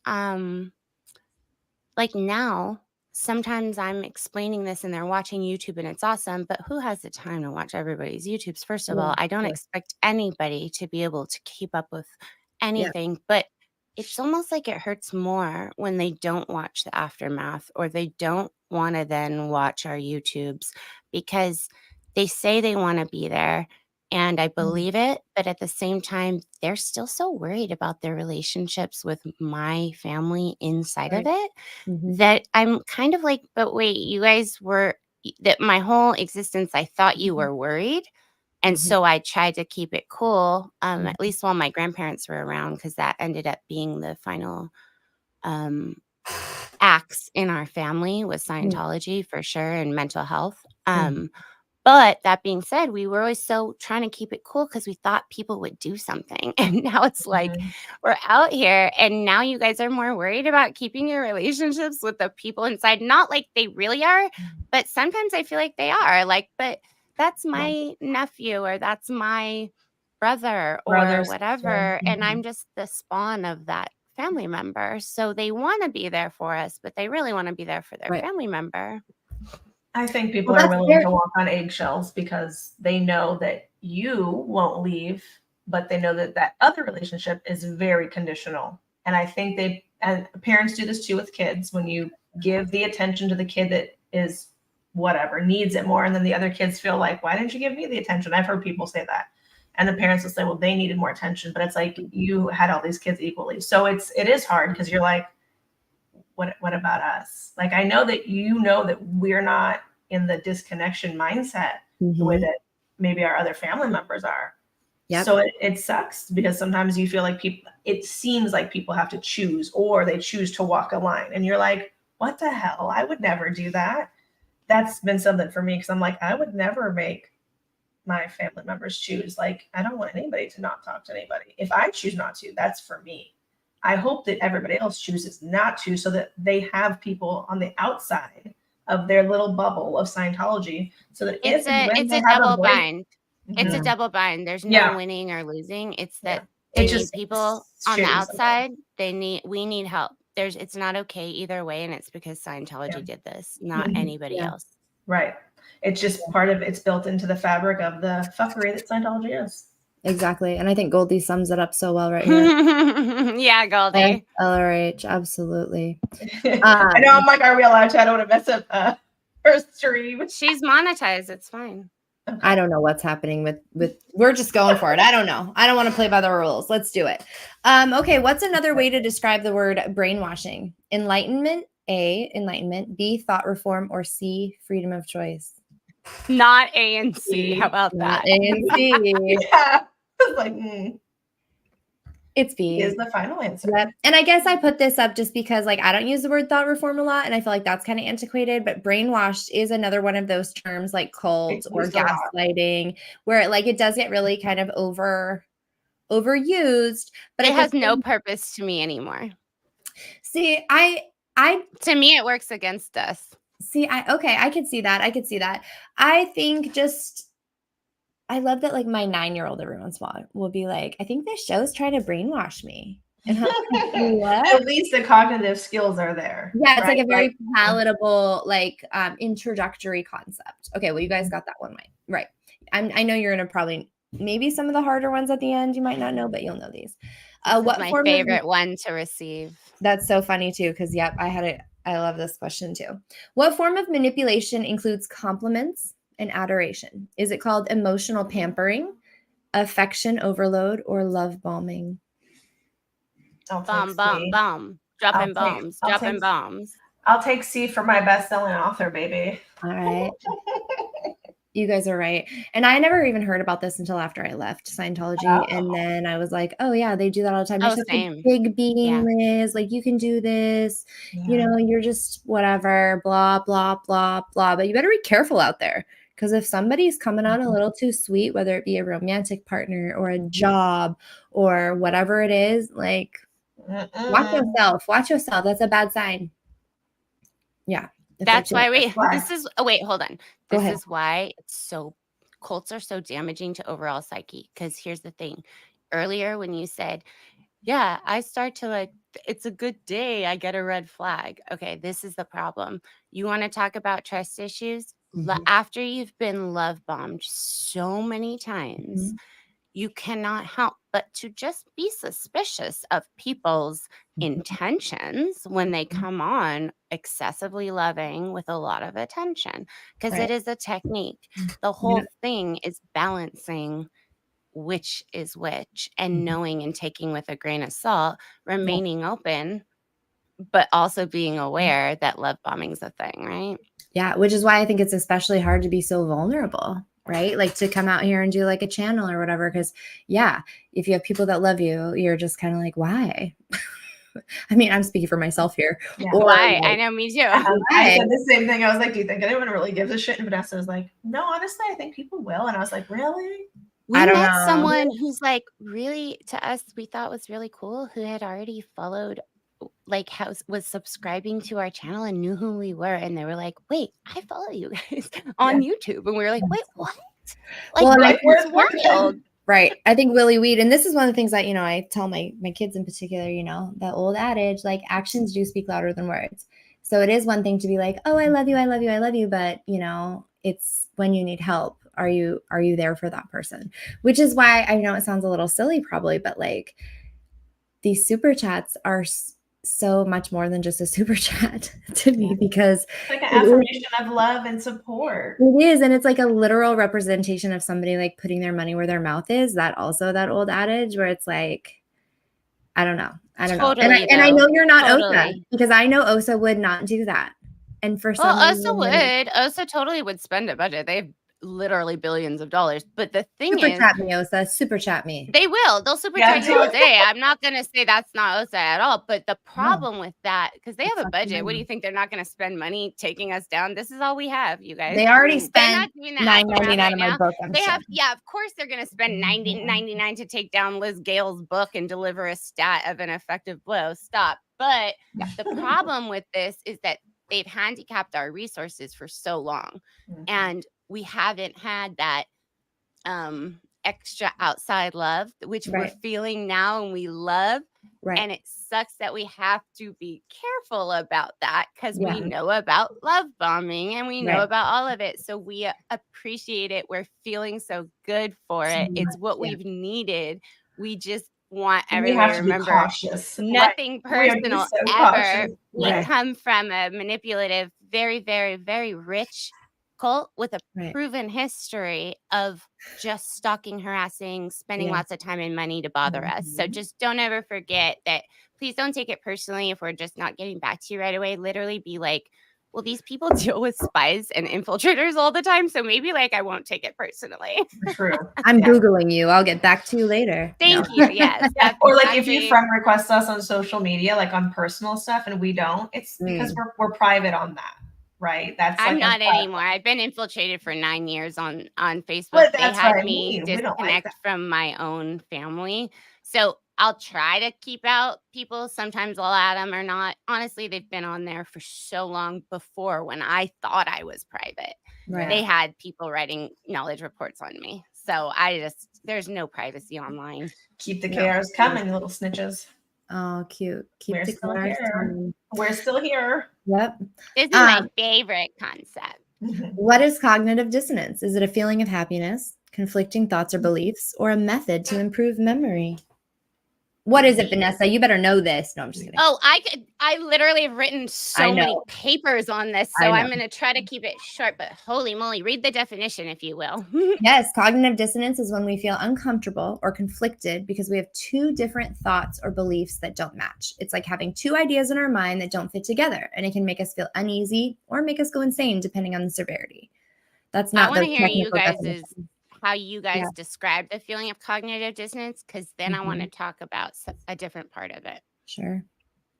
like now, sometimes I'm explaining this and they're watching YouTube and it's awesome, but who has the time to watch everybody's YouTubes? First of all, I don't expect anybody to be able to keep up with anything, but it's almost like it hurts more when they don't watch the aftermath or they don't want to then watch our YouTubes because they say they want to be there. And I believe it, but at the same time, they're still so worried about their relationships with my family inside of it that I'm kind of like, but wait, you guys were, that my whole existence, I thought you were worried. And so I tried to keep it cool, at least while my grandparents were around, because that ended up being the final acts in our family was Scientology for sure and mental health. But that being said, we were always so trying to keep it cool because we thought people would do something. And now it's like we're out here and now you guys are more worried about keeping your relationships with the people inside. Not like they really are, but sometimes I feel like they are. Like, but that's my nephew or that's my brother or whatever. And I'm just the spawn of that family member. So they want to be there for us, but they really want to be there for their family member. I think people are willing to walk on eggshells because they know that you won't leave, but they know that that other relationship is very conditional. And I think and parents do this too with kids. When you give the attention to the kid that is whatever, needs it more, and then the other kids feel like, why didn't you give me the attention? I've heard people say that. And the parents will say, well, they needed more attention, but it's like you had all these kids equally. So it is hard because you're like, what about us? Like, I know that we're not in the disconnection mindset the way that maybe our other family members are. So it sucks because sometimes you feel like it seems like people have to choose or they choose to walk a line. And you're like, what the hell? I would never do that. That's been something for me because I'm like, I would never make my family members choose. Like, I don't want anybody to not talk to anybody. If I choose not to, that's for me. I hope that everybody else chooses not to so that they have people on the outside of their little bubble of Scientology so that it's a double bind. It's a double bind. There's no winning or losing. It's that they need people on the outside. We need help. It's not okay either way. And it's because Scientology did this, not anybody else. Right. It's just it's built into the fabric of the fuckery that Scientology is. Exactly. And I think Goldie sums it up so well right here. Yeah, Goldie. LRH, absolutely. I know, I'm like, are we allowed to? I don't want to mess up her stream. She's monetized. It's fine. Okay. I don't know what's happening with we're just going for it. I don't know. I don't want to play by the rules. Let's do it. Okay, what's another way to describe the word brainwashing? Enlightenment, A, enlightenment, B, thought reform, or C, freedom of choice. Not A and C. How about that? A and C. Yeah. It's like, It's B. Is the final answer. Yep. And I guess I put this up just because I don't use the word thought reform a lot. And I feel like that's kind of antiquated, but brainwashed is another one of those terms like cult or gaslighting where it does get really kind of overused, but it has no purpose to me anymore. See, I to me, it works against us. See, I could see that. I think I love that my 9-year-old every once in a while will be like, I think this show's trying to brainwash me. And at least the cognitive skills are there. Yeah, it's a very palatable, introductory concept. Okay, well, you guys got that one right. I know you're gonna probably maybe some of the harder ones at the end you might not know, but you'll know these. What my favorite one to receive? That's so funny too, because I love this question too. What form of manipulation includes compliments and adoration? Is it called emotional pampering, affection overload, or love bombing? Bomb. Dropping bombs. I'll take C for my best-selling author, baby. All right. You guys are right. And I never even heard about this until after I left Scientology. Oh. And then I was like, oh yeah, they do that all the time. You're Oh, such a same. big being, Yeah. Liz. Like you can do this. Yeah. You know, you're just whatever, blah, blah, blah, blah. But you better be careful out there. Because if somebody's coming on a little too sweet, whether it be a romantic partner or a job or whatever it is, like watch yourself. Watch yourself. That's a bad sign. Yeah. That's why wait, hold on. Go This ahead. is why cults are so damaging to overall psyche. Because here's the thing. Earlier when you said, yeah, I start to like, it's a good day, I get a red flag. Okay, this is the problem. You want to talk about trust issues? After you've been love bombed so many times, you cannot help but to just be suspicious of people's intentions when they come on excessively loving with a lot of attention, because it is a technique. The whole thing is balancing which is which and knowing and taking with a grain of salt, remaining open, but also being aware that love bombing is a thing, right? Yeah, which is why I think it's especially hard to be so vulnerable, right? Like to come out here and do like a channel or whatever. Because yeah, if you have people that love you, you're just kind of like, why? I mean, I'm speaking for myself here. Yeah. Or, Why? like, I know, me too. I said the same thing. I was like, do you think anyone really gives a shit? And Vanessa was like, no, honestly, I think people will. And I was like, really? We I don't met know. someone who's like really, to us, we thought was really cool, who had already followed, like was subscribing to our channel and knew who we were. And they were like, wait, I follow you guys on YouTube. And we were like, wait, what? Like, Well, like where's it's wild. Right. I think Willie Weed, and this is one of the things that, you know, I tell my kids in particular, you know, that old adage, like actions do speak louder than words. So it is one thing to be like, oh, I love you, I love you, I love you. But, you know, it's when you need help. Are you there for that person? Which is why I know it sounds a little silly probably, but like these super chats are so much more than just a super chat to me, because it's like an affirmation of love and support. It is. And it's like a literal representation of somebody like putting their money where their mouth is. That old adage where it's like, I don't know. Totally, And I know you're not Osa, Totally. because I know Osa would not do that. And for some Osa reason, Osa totally would spend a budget. They have literally billions of dollars. But the thing super is, chat me, Osa, super chat me. they will. They'll super chat you all day. I'm not going to say that's not Osa at all. But the problem with that, because they have a budget. What do you think? They're not going to spend money taking us down? This is all we have, you guys. They already spent $9.99 on my book. They have, yeah, of course they're going to spend $99 to take down Liz Gale's book and deliver a stat of an effective blow. Stop. But the problem with this is that they've handicapped our resources for so long. And we haven't had that extra outside love, which we're feeling now and we love. And it sucks that we have to be careful about that, because we know about love bombing and we know about all of it. So we appreciate it. We're feeling so good for it. It's what we've needed. We just want everyone to remember nothing personal ever. We come from a manipulative, very, very, very rich cult with a proven history of just stalking, harassing, spending lots of time and money to bother us. So just don't ever forget that. Please don't take it personally if we're just not getting back to you right away. Literally be like, well, these people deal with spies and infiltrators all the time, so maybe like I won't take it personally. True. I'm Googling you. I'll get back to you later. Thank you. Yes. Or like if you friend request us on social media, like on personal stuff, and we don't, it's because we're private on that. Right. That's I'm like not anymore. I've been infiltrated for 9 years on Facebook. They had me disconnect from my own family. So I'll try to keep out people. Sometimes I'll add them or not. Honestly, they've been on there for so long before when I thought I was private. They had people writing knowledge reports on me. So there's no privacy online. Keep the KRs coming, little snitches. Oh, cute. Keep the KRs coming. We're still here. Yep. This is my favorite concept. What is cognitive dissonance? Is it a feeling of happiness, conflicting thoughts or beliefs, or a method to improve memory? What is it, Vanessa? You better know this. No, I'm just kidding. Oh, I literally have written so many papers on this, so I'm going to try to keep it short, but holy moly, read the definition, if you will. Yes, cognitive dissonance is when we feel uncomfortable or conflicted because we have two different thoughts or beliefs that don't match. It's like having two ideas in our mind that don't fit together, and it can make us feel uneasy or make us go insane, depending on the severity. That's I not want the to hear you technical guys' definition. how you guys Yeah. describe the feeling of cognitive dissonance, because then I want to talk about a different part of it. Sure.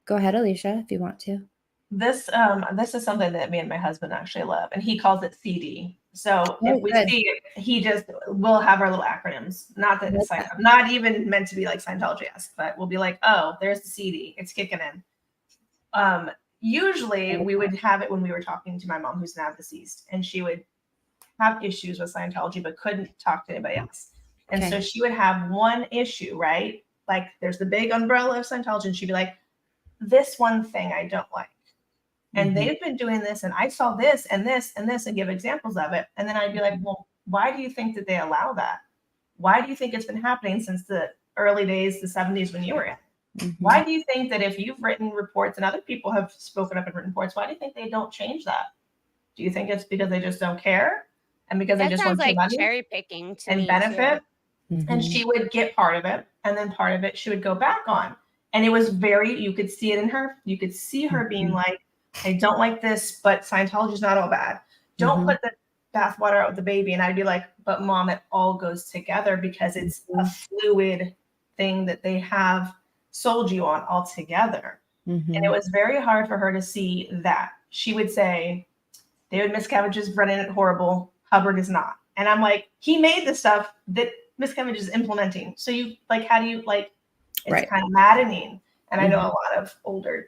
Go ahead, Alicia, if you want to. This is something that me and my husband actually love, and he calls it CD. So if we good. see it, he just will have our little acronyms. Not that it's not even meant to be like Scientology-esque, but we'll be like, oh, there's the CD, it's kicking in. Usually we would have it when we were talking to my mom, who's now deceased, and she would have issues with Scientology but couldn't talk to anybody else. And so she would have one issue, right? Like there's the big umbrella of Scientology, and she'd be like, this one thing I don't like. And they've been doing this, and I saw this and this and this, and give examples of it. And then I'd be like, well, why do you think that they allow that? Why do you think it's been happening since the early days, the 70s when you were in? Why do you think that if you've written reports and other people have spoken up and written reports, why do you think they don't change that? Do you think it's because they just don't care? And because they just want your money cherry picking to and benefit? And she would get part of it, and then part of it she would go back on. And it was you could see it in her. You could see her being like, I don't like this, but Scientology's not all bad. Don't put the bathwater out with the baby. And I'd be like, but mom, it all goes together because it's a fluid thing that they have sold you on altogether. And it was very hard for her to see that. She would say, David Miscavige is running it horrible. Hubbard is not. And I'm like, he made the stuff that Miscavige is implementing. So you like, how do you like, it's kind of maddening. And I know a lot of older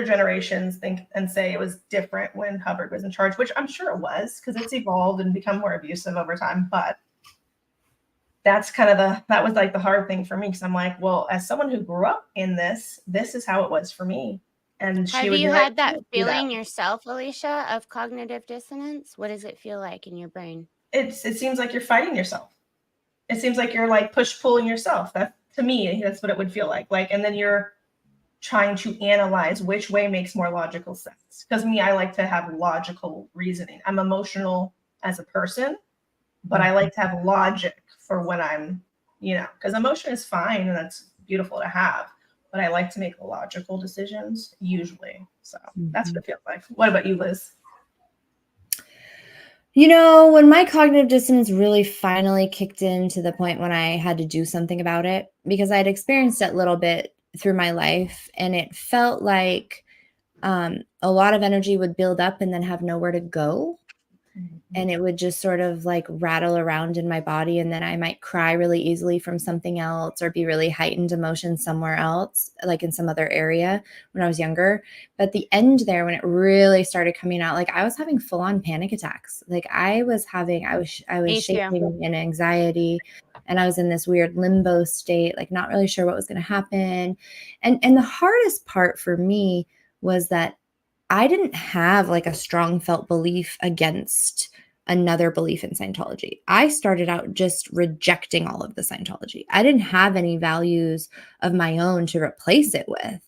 generations think and say it was different when Hubbard was in charge, which I'm sure it was because it's evolved and become more abusive over time. But that's kind of that was like the hard thing for me, because I'm like, well, as someone who grew up in this is how it was for me. And have you had that feeling yourself, Alicia, of cognitive dissonance? What does it feel like in your brain? It seems like you're fighting yourself. It seems like you're like push-pulling yourself. That to me, that's what it would feel like. And then you're trying to analyze which way makes more logical sense. Because me, I like to have logical reasoning. I'm emotional as a person, but I like to have logic for when I'm, because emotion is fine and that's beautiful to have, but I like to make logical decisions usually. So that's what it feels like. What about you, Liz? When my cognitive dissonance really finally kicked in to the point when I had to do something about it, because I'd experienced it a little bit through my life, and it felt like a lot of energy would build up and then have nowhere to go. And it would just sort of like rattle around in my body. And then I might cry really easily from something else or be really heightened emotion somewhere else, like in some other area when I was younger. But the end there, when it really started coming out, like I was having full on panic attacks. Like I was shaking in anxiety, and I was in this weird limbo state, like not really sure what was going to happen. And the hardest part for me was that I didn't have like a strong felt belief against another belief in Scientology. I started out just rejecting all of the Scientology. I didn't have any values of my own to replace it with.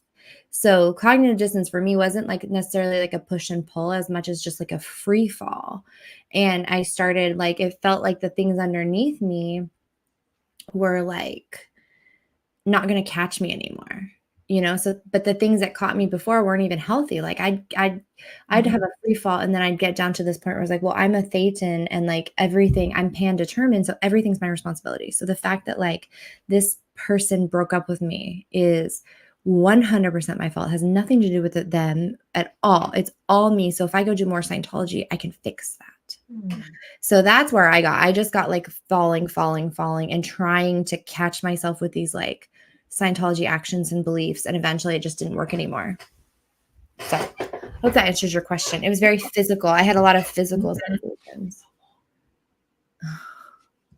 So cognitive dissonance for me wasn't like necessarily like a push and pull as much as just like a free fall. And I started like, it felt like the things underneath me were like not going to catch me anymore. So, but the things that caught me before weren't even healthy. Like I'd have a free fall, and then I'd get down to this point where I was like, well, I'm a Thetan, and like everything, I'm pan determined. So everything's my responsibility. So the fact that like this person broke up with me is 100% my fault. It has nothing to do with them at all. It's all me. So if I go do more Scientology, I can fix that. So that's where I just got like falling and trying to catch myself with these like Scientology actions and beliefs, and eventually it just didn't work anymore. So hope that answers your question. It was very physical. I had a lot of physical sensations.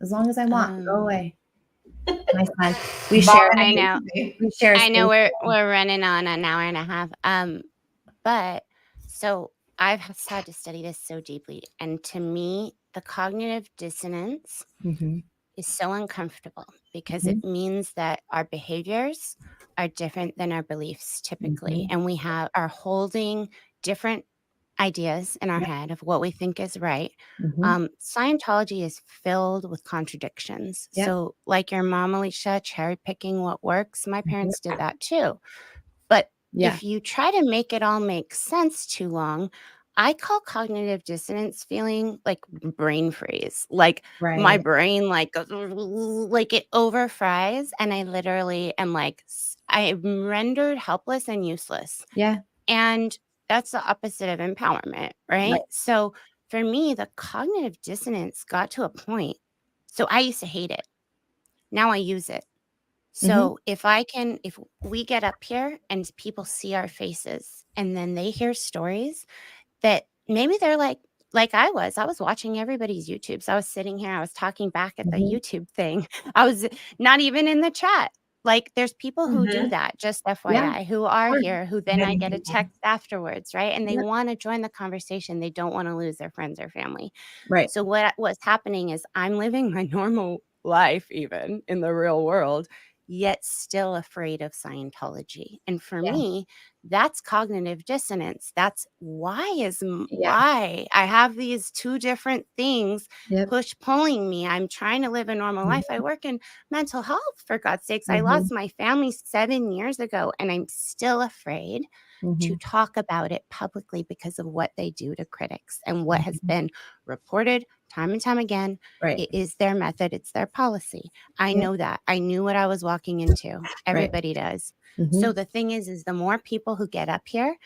As long as I want, go away. My son. We share. I know. We share. I know we're running on an hour and a half. But so I've had to study this so deeply, and to me, the cognitive dissonance is so uncomfortable because it means that our behaviors are different than our beliefs typically. And we are holding different ideas in our head of what we think is right. Scientology is filled with contradictions. So like your mom, Alicia, cherry picking what works, my parents did that too. But if you try to make it all make sense too long, I call cognitive dissonance feeling like brain freeze. Like my brain like goes like it over fries, and I literally am like I'm rendered helpless and useless. Yeah. And that's the opposite of empowerment, right? So for me, the cognitive dissonance got to a point. So I used to hate it. Now I use it. So if we get up here and people see our faces and then they hear stories that maybe they're like I was watching everybody's YouTubes. I was sitting here, I was talking back at the YouTube thing. I was not even in the chat. Like there's people who do that, just FYI, who are here, who then I get a text afterwards, right? And they want to join the conversation. They don't want to lose their friends or family. Right. So what's happening is I'm living my normal life even in the real world, yet still afraid of Scientology. And for me, that's cognitive dissonance. That's why I have these two different things pulling me. I'm trying to live a normal life. I work in mental health, for God's sakes. I lost my family 7 years ago, and I'm still afraid to talk about it publicly because of what they do to critics and what has been reported time and time again. It is their method. It's their policy. I know that. I knew what I was walking into. Everybody does. So the thing is the more people who get up here,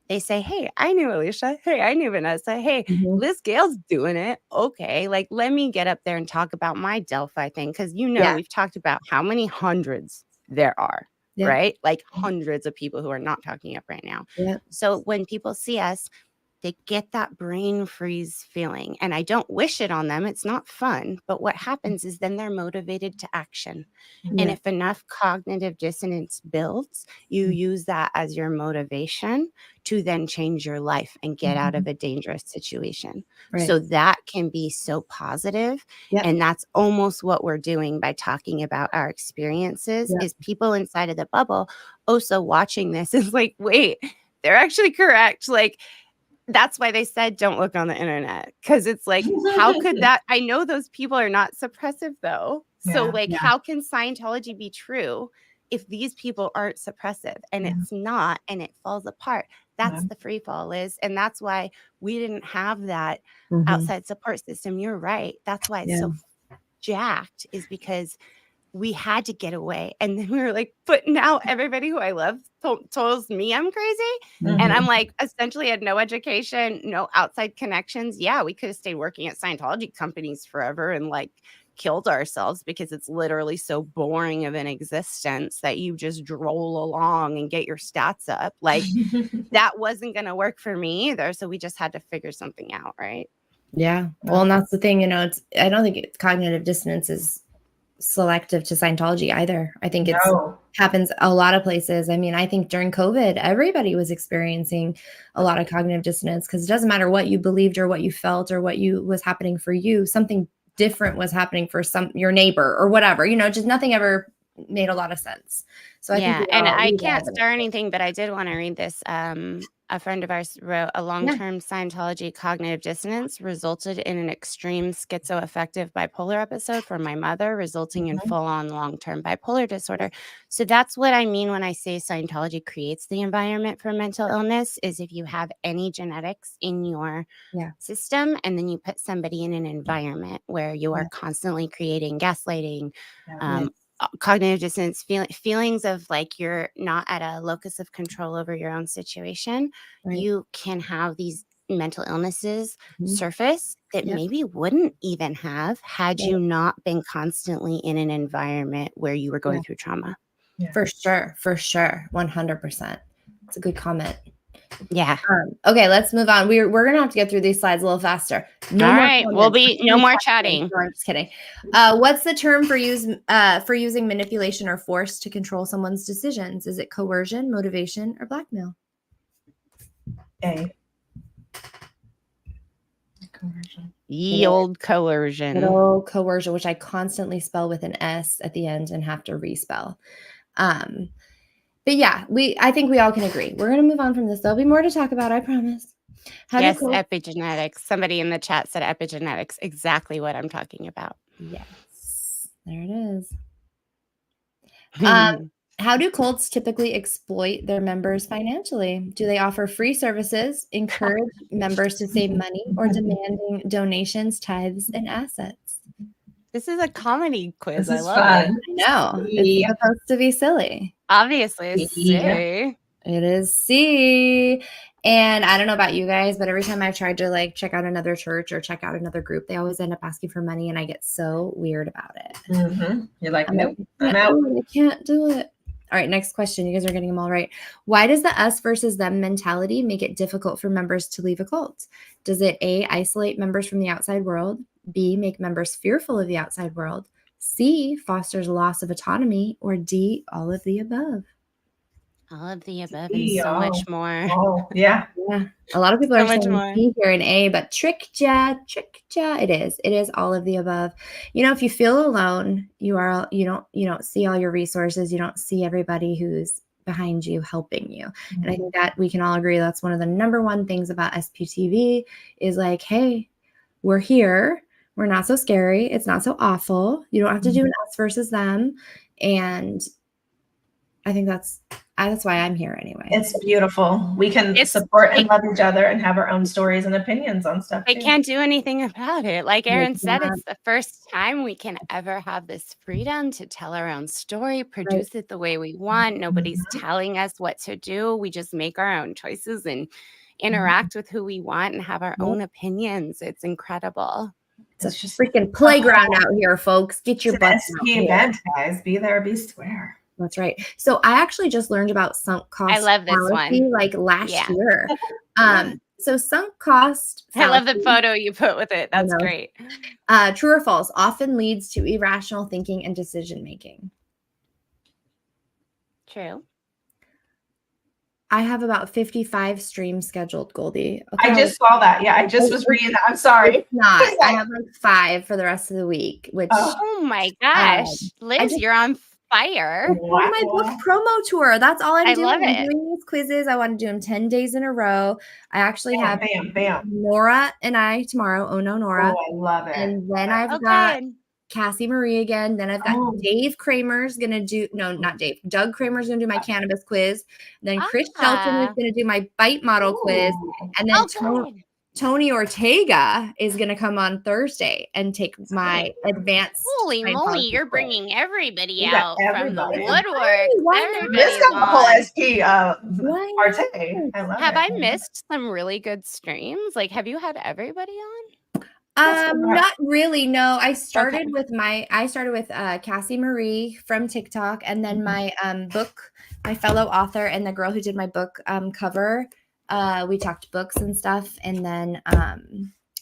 they say, hey, I knew Alicia. Hey, I knew Vanessa. Hey, Liz Gale's doing it. Okay, like let me get up there and talk about my Delphi thing. Because we've talked about how many hundreds there are. Right? Like hundreds of people who are not talking up right now. So when people see us, they get that brain freeze feeling. And I don't wish it on them. It's not fun. But what happens is then they're motivated to action. And if enough cognitive dissonance builds, you use that as your motivation to then change your life and get out of a dangerous situation. So that can be so positive. And that's almost what we're doing by talking about our experiences is people inside of the bubble also watching this is like, wait, they're actually correct. Like, that's why they said don't look on the internet, because it's like, how could that? I know those people are not suppressive, though. So how can Scientology be true if these people aren't suppressive? And it's not, and it falls apart. That's the free fall, Liz. And that's why we didn't have that outside support system. You're right. That's why it's so jacked, is because we had to get away. And then we were like, but now everybody who I love tells me I'm crazy. And I'm like, essentially had no education, no outside connections. Yeah, we could have stayed working at Scientology companies forever and like killed ourselves because it's literally so boring of an existence that you just droll along and get your stats up. Like that wasn't going to work for me either. So we just had to figure something out. Right. Yeah. Well, and that's the thing, I don't think cognitive dissonance is selective to Scientology either. I think it happens a lot of places. I mean, I think during COVID, everybody was experiencing a lot of cognitive dissonance because it doesn't matter what you believed or what you felt or what was happening for you. Something different was happening for your neighbor or whatever, just nothing ever made a lot of sense. So I think and I can't start anything, but I did want to read this. A friend of ours wrote, a long-term Scientology cognitive dissonance resulted in an extreme schizoaffective bipolar episode for my mother, resulting in full-on long-term bipolar disorder. So that's what I mean when I say Scientology creates the environment for mental illness, is if you have any genetics in your system, and then you put somebody in an environment where you are constantly creating gaslighting, cognitive dissonance, feelings of like you're not at a locus of control over your own situation, you can have these mental illnesses surface that maybe wouldn't even have had you not been constantly in an environment where you were going through trauma. For sure. 100%. It's a good comment. Yeah. Okay, let's move on. We're gonna have to get through these slides a little faster. All right, we'll be no more chatting. I'm just kidding. What's the term for using manipulation or force to control someone's decisions? Is it coercion, motivation, or blackmail? Coercion. Ye old coercion. Good old coercion, which I constantly spell with an S at the end and have to respell. But yeah, I think we all can agree. We're going to move on from this. There'll be more to talk about, I promise. Yes, epigenetics. Somebody in the chat said epigenetics. Exactly what I'm talking about. Yes, there it is. How How do cults typically exploit their members financially? Do they offer free services, encourage members to save money, or demanding donations, tithes, and assets? This is a comedy quiz. This I is love fun. it. No, it's supposed to be silly. Obviously, it's C. It is C. And I don't know about you guys, but every time I've tried to like check out another church or check out another group, they always end up asking for money, and I get so weird about it. You're like, I'm nope, like, I'm out. I can't do it. All right, next question. You guys are getting them all right. Why does the us versus them mentality make it difficult for members to leave a cult? Does it A, isolate members from the outside world? B, make members fearful of the outside world? C, fosters a loss of autonomy? Or D, all of the above? All of the above and so much more. Oh, yeah. Yeah. A lot of people So are much saying more. B here in A, but tricked ya. It is all of the above. You know, if you feel alone, you don't see all your resources. You don't see everybody who's behind you helping you. And I think that we can all agree that's one of the number one things about SPTV is like, hey, we're here. We're not so scary. It's not so awful. You don't have to do an us versus them. And I think that's why I'm here anyway. It's beautiful. We can support and love each other and have our own stories and opinions on stuff. I can't do anything about it. Like Erin said, it's the first time we can ever have this freedom to tell our own story, produce it the way we want. Nobody's telling us what to do. We just make our own choices and interact with who we want and have our own opinions. It's incredible. It's just freaking playground out here, folks. Get your butts out here. Event, guys. Be there, be square. That's right. So I actually just learned about sunk cost. I love this one. Like last year. So sunk cost. I love the photo you put with it. That's great. True or false? Often leads to irrational thinking and decision making. True. I have about 55 streams scheduled, Goldie. Okay. I just saw that. Yeah, I just was reading that. I'm sorry. It's not. I have like 5 for the rest of the week. Which oh my gosh, Liz, you're on fire. My book promo tour. That's all I'm doing. Love it. I'm doing these quizzes. I want to do them 10 days in a row. I actually have bam. Nora and I tomorrow. Oh no, Nora. Oh, I love it. And then I've got Cassie Marie again. Then I've got Dave Kramer's gonna do not Dave. Doug Kramer's gonna do my cannabis quiz. Then Chris Shelton is gonna do my bite model quiz. And then Tony Ortega is going to come on Thursday and take my advanced. Holy moly, you're bringing everybody out from the woodwork. This got the whole SP Arte. Have I missed some really good streams? Like, have you had everybody on? Not really. No, I started with Cassie Marie from TikTok, and then my book, my fellow author, and the girl who did my book cover. We talked books and stuff, and then I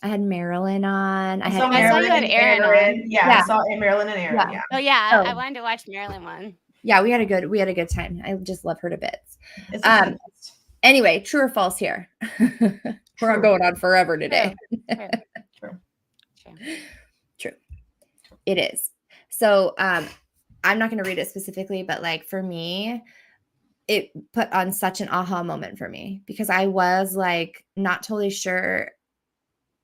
had Marilyn on. I saw you had Erin on. Yeah, I saw Marilyn and Erin. Yeah. Oh yeah, I wanted to watch Marilyn one. Yeah, we had a good time. I just love her to bits. Anyway, true or false here? We're going on forever today. True. It is. So I'm not going to read it specifically, but like for me, it put on such an aha moment for me because I was like not totally sure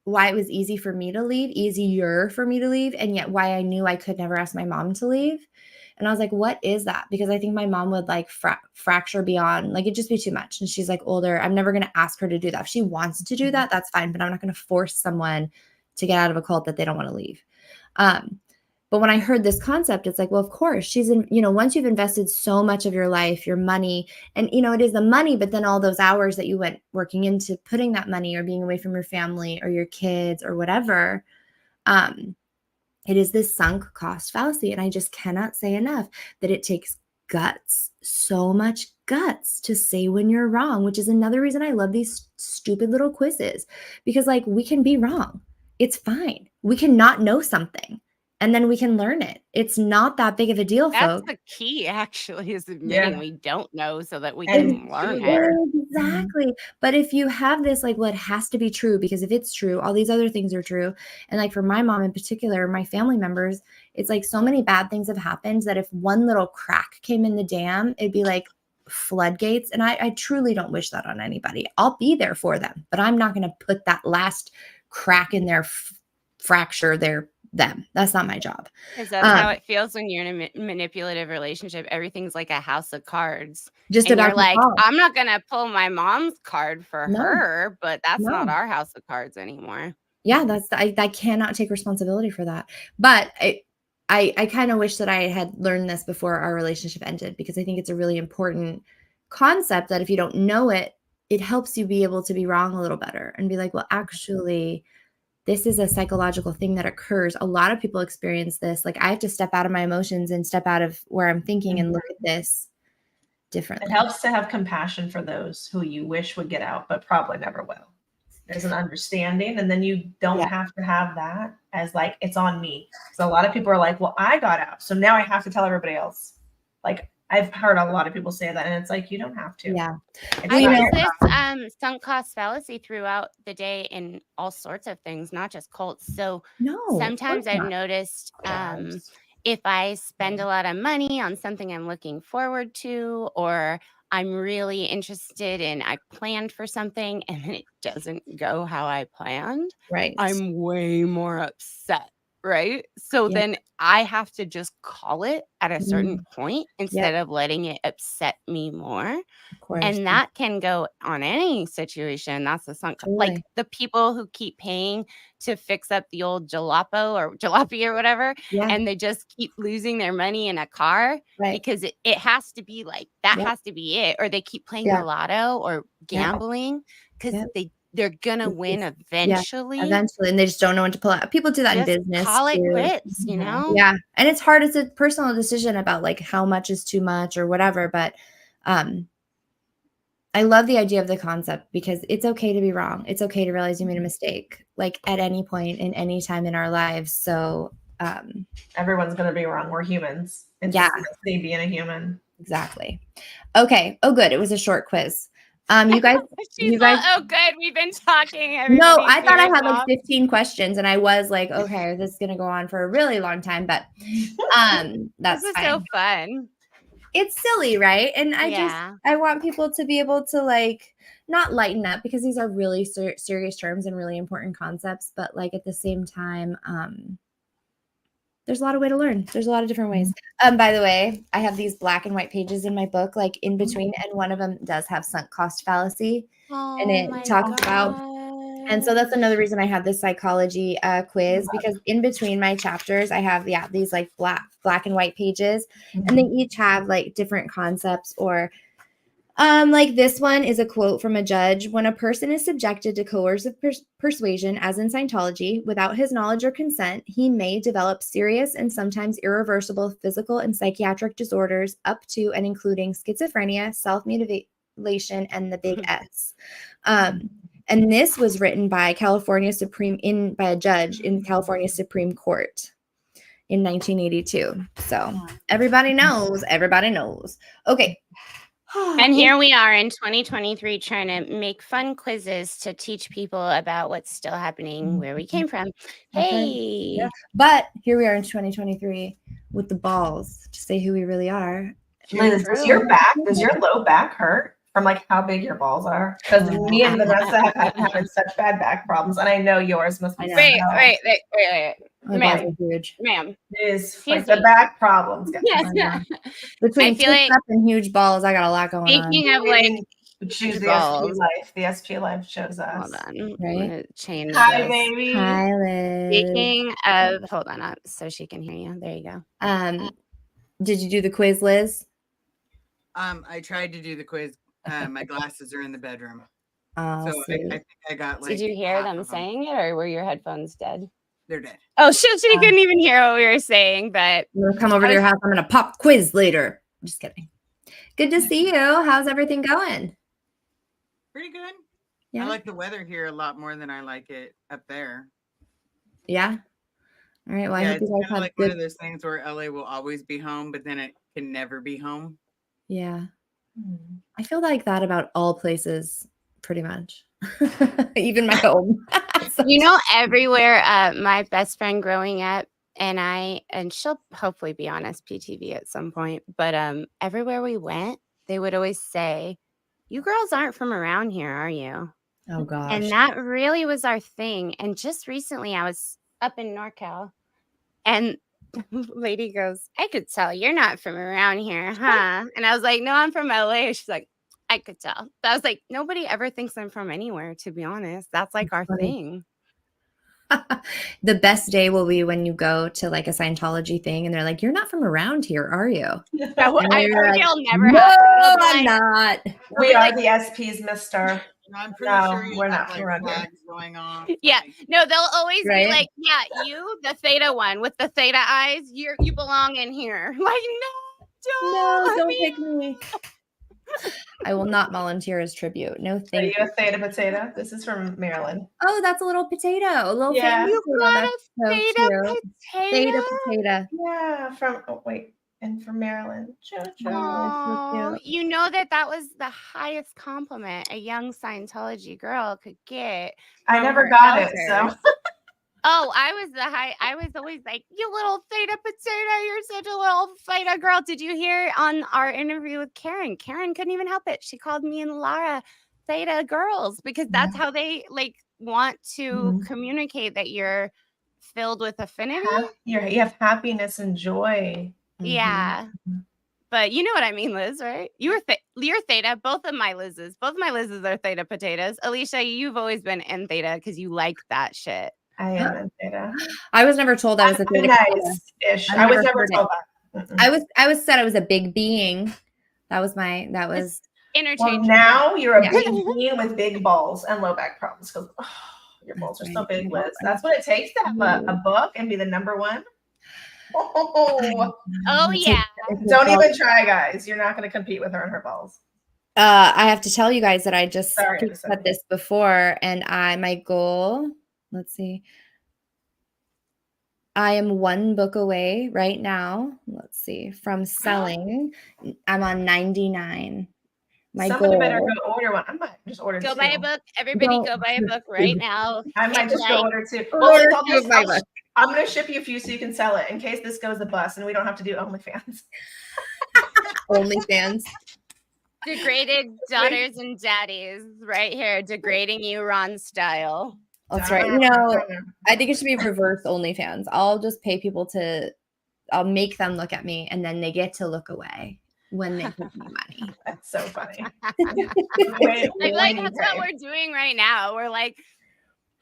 why it was easier for me to leave, and yet why I knew I could never ask my mom to leave. And I was like, what is that? Because I think my mom would like fracture beyond, like it'd just be too much. And she's like older. I'm never going to ask her to do that. If she wants to do that, that's fine. But I'm not going to force someone to get out of a cult that they don't want to leave. But when I heard this concept, it's like, well, of course she's in, once you've invested so much of your life, your money, and, it is the money, but then all those hours that you went working into putting that money or being away from your family or your kids or whatever, it is this sunk cost fallacy. And I just cannot say enough that it takes guts, so much guts to say when you're wrong, which is another reason I love these stupid little quizzes, because like we can be wrong. It's fine. We can not know something. And then we can learn it. It's not that big of a deal, folks. That's the key, actually, is admitting we don't know so that we can learn it. Exactly. But if you have this, like, well, it has to be true, because if it's true, all these other things are true. And like for my mom in particular, my family members, it's like so many bad things have happened that if one little crack came in the dam, it'd be like floodgates. And I truly don't wish that on anybody. I'll be there for them, but I'm not going to put that last crack in their fracture their them. That's not my job. Because that's how it feels when you're in a manipulative relationship. Everything's like a house of cards. Just and about you're like, control. I'm not going to pull my mom's card for No. her, but that's No. not our house of cards anymore. Yeah, I cannot take responsibility for that. But I kind of wish that I had learned this before our relationship ended, because I think it's a really important concept that if you don't know it, it helps you be able to be wrong a little better and be like, well, actually, this is a psychological thing that occurs. A lot of people experience this. Like, I have to step out of my emotions and step out of where I'm thinking and look at this differently. It helps to have compassion for those who you wish would get out, but probably never will. There's an understanding, and then you don't have to have that as like, it's on me. So a lot of people are like, well, I got out, so now I have to tell everybody else. Like, I've heard a lot of people say that, and it's like, you don't have to. Yeah. I use this sunk cost fallacy throughout the day in all sorts of things, not just cults. So sometimes I've noticed if I spend a lot of money on something I'm looking forward to, or I'm really interested in, I planned for something and then it doesn't go how I planned, right, I'm way more upset. Right. So then I have to just call it at a certain point instead of letting it upset me more. Of course. And that can go on any situation. That's the sunk cost. Like the people who keep paying to fix up the old jalopy or whatever, and they just keep losing their money in a car because it has to be like that has to be it. Or they keep playing the lotto or gambling because they're gonna win eventually. Eventually, and they just don't know when to pull out. People do that in business. Call it quits, you know? Yeah. And it's hard. It's a personal decision about like how much is too much or whatever. But I love the idea of the concept because it's okay to be wrong. It's okay to realize you made a mistake, like at any point in any time in our lives. So everyone's gonna be wrong. We're humans. It's being a human. Exactly. Okay. Oh, good. It was a short quiz. You guys, oh, good. We've been talking. No, I thought I had like 15 questions, and I was like, okay, this is gonna go on for a really long time, but that's this is so fun. It's silly, right? And I want people to be able to like not lighten up because these are really serious terms and really important concepts, but like at the same time, there's a lot of way to learn. There's a lot of different ways. By the way, I have these black and white pages in my book, like in between, and one of them does have sunk cost fallacy, and it talks about. And so that's another reason I have this psychology quiz, because in between my chapters, I have these like black and white pages, and they each have like different concepts or. Like this one is a quote from a judge. When a person is subjected to coercive persuasion, as in Scientology, without his knowledge or consent, he may develop serious and sometimes irreversible physical and psychiatric disorders up to and including schizophrenia, self-mutilation, and the big S. And this was written by by a judge in California Supreme Court in 1982. So everybody knows. Okay. And here we are in 2023 trying to make fun quizzes to teach people about what's still happening where we came from. Hey. Yeah. But here we are in 2023 with the balls to say who we really are. Liz, does your low back hurt from like how big your balls are? Because me and Vanessa have been having such bad back problems, and I know yours must be. Wait. Ma'am, huge. Ma'am, it is like the back problems. Yes. Between up and huge balls, I got a lot going on. Speaking of like, choose the SP Life. The SP Life shows us. Hold on, right? Change. Hi, baby. Hi, Liz. Speaking of, hold on, so she can hear you. There you go. Did you do the quiz, Liz? I tried to do the quiz. My glasses are in the bedroom. Oh, so I think I got like. Did you hear them saying it, or were your headphones dead? They're dead. Oh, she couldn't even hear what we were saying, but I'm gonna come over to your house. I'm gonna pop quiz later. I'm just kidding. Good to see you. How's everything going? Pretty good. Yeah. I like the weather here a lot more than I like it up there. Yeah. All right. Well, I hope you guys have like one of those things where LA will always be home, but then it can never be home. Yeah. I feel like that about all places, pretty much. Even my home. You know, everywhere, my best friend growing up, and she'll hopefully be on SPTV at some point, but everywhere we went, they would always say, "You girls aren't from around here, are you?" Oh gosh. And that really was our thing. And just recently I was up in NorCal And lady goes, I could tell you're not from around here, huh? And I was like, no, I'm from LA. She's like, I could tell. I was like, nobody ever thinks I'm from anywhere, to be honest. That's like our thing. The best day will be when you go to like a Scientology thing and they're like, you're not from around here, are you? That will like, never no, happen. I'm not. We are the SPs, mister. I'm pretty sure we're have, not from around here. flags going on. Yeah, no, they'll always Right? be like, yeah, you, the theta one with the theta eyes, you belong in here. Like, don't pick me. I will not volunteer as tribute. No, thank you. Are you a theta potato? This is from Maryland. Oh, that's a little potato. A little Yeah. family you potato. got That's a so theta cute. potato. Theta potato. Yeah, and from Maryland. Oh, you know that was the highest compliment a young Scientology girl could get. I never got it, so. Oh, I was always like, you little theta potato, you're such a little theta girl. Did you hear on our interview with Karen? Karen couldn't even help it. She called me and Lara theta girls because that's how they like want to communicate that you're filled with affinity. You have happiness and joy. Yeah. But you know what I mean, Liz, right? You're theta. Both of my Liz's are theta potatoes. Alicia, you've always been in theta because you like that shit. I am in theta. I was never told I was a theta. Nice-ish. I was never told that. I was said I was a big being. That was interchangeable. Well, now you're a big being with big balls and low back problems because your balls are so big, Liz. That's what it takes to have a book and be the number one. Oh yeah. Don't even try, guys. You're not going to compete with her on her balls. I have to tell you guys that I just said this before, and my goal. Let's see. I am one book away right now. Let's see, from selling. I'm on 99. Somebody better go order one. I might just order Go two. buy a book. Everybody go buy a book right now. I might just go order two. I'm going to ship you a few so you can sell it in case this goes a bust and we don't have to do OnlyFans. OnlyFans. Degraded daughters and daddies right here, degrading you Ron style. That's right. You know, I think it should be reverse OnlyFans. I'll just pay people I'll make them look at me and then they get to look away when they give me money. That's so funny. I feel like that's what we're doing right now. We're like,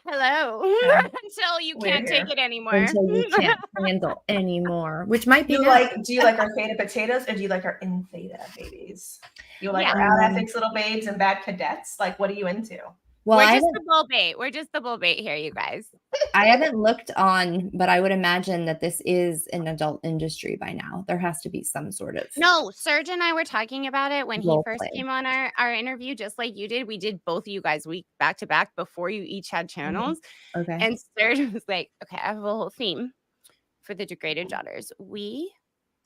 hello, until you can't take it anymore. Until you can't handle anymore, which might be do you like our theta potatoes or do you like our in theta babies? You like our out ethics little babes and bad cadets? Like, what are you into? Well, we're just the bull bait. We're just the bull bait here, you guys. I haven't looked on, but I would imagine that this is an adult industry by now. There has to be some sort of. No, Serge and I were talking about it when he first came on our interview, just like you did. We did both of you guys week back to back before you each had channels. Okay. And Serge was like, okay, I have a whole theme for the degraded daughters. We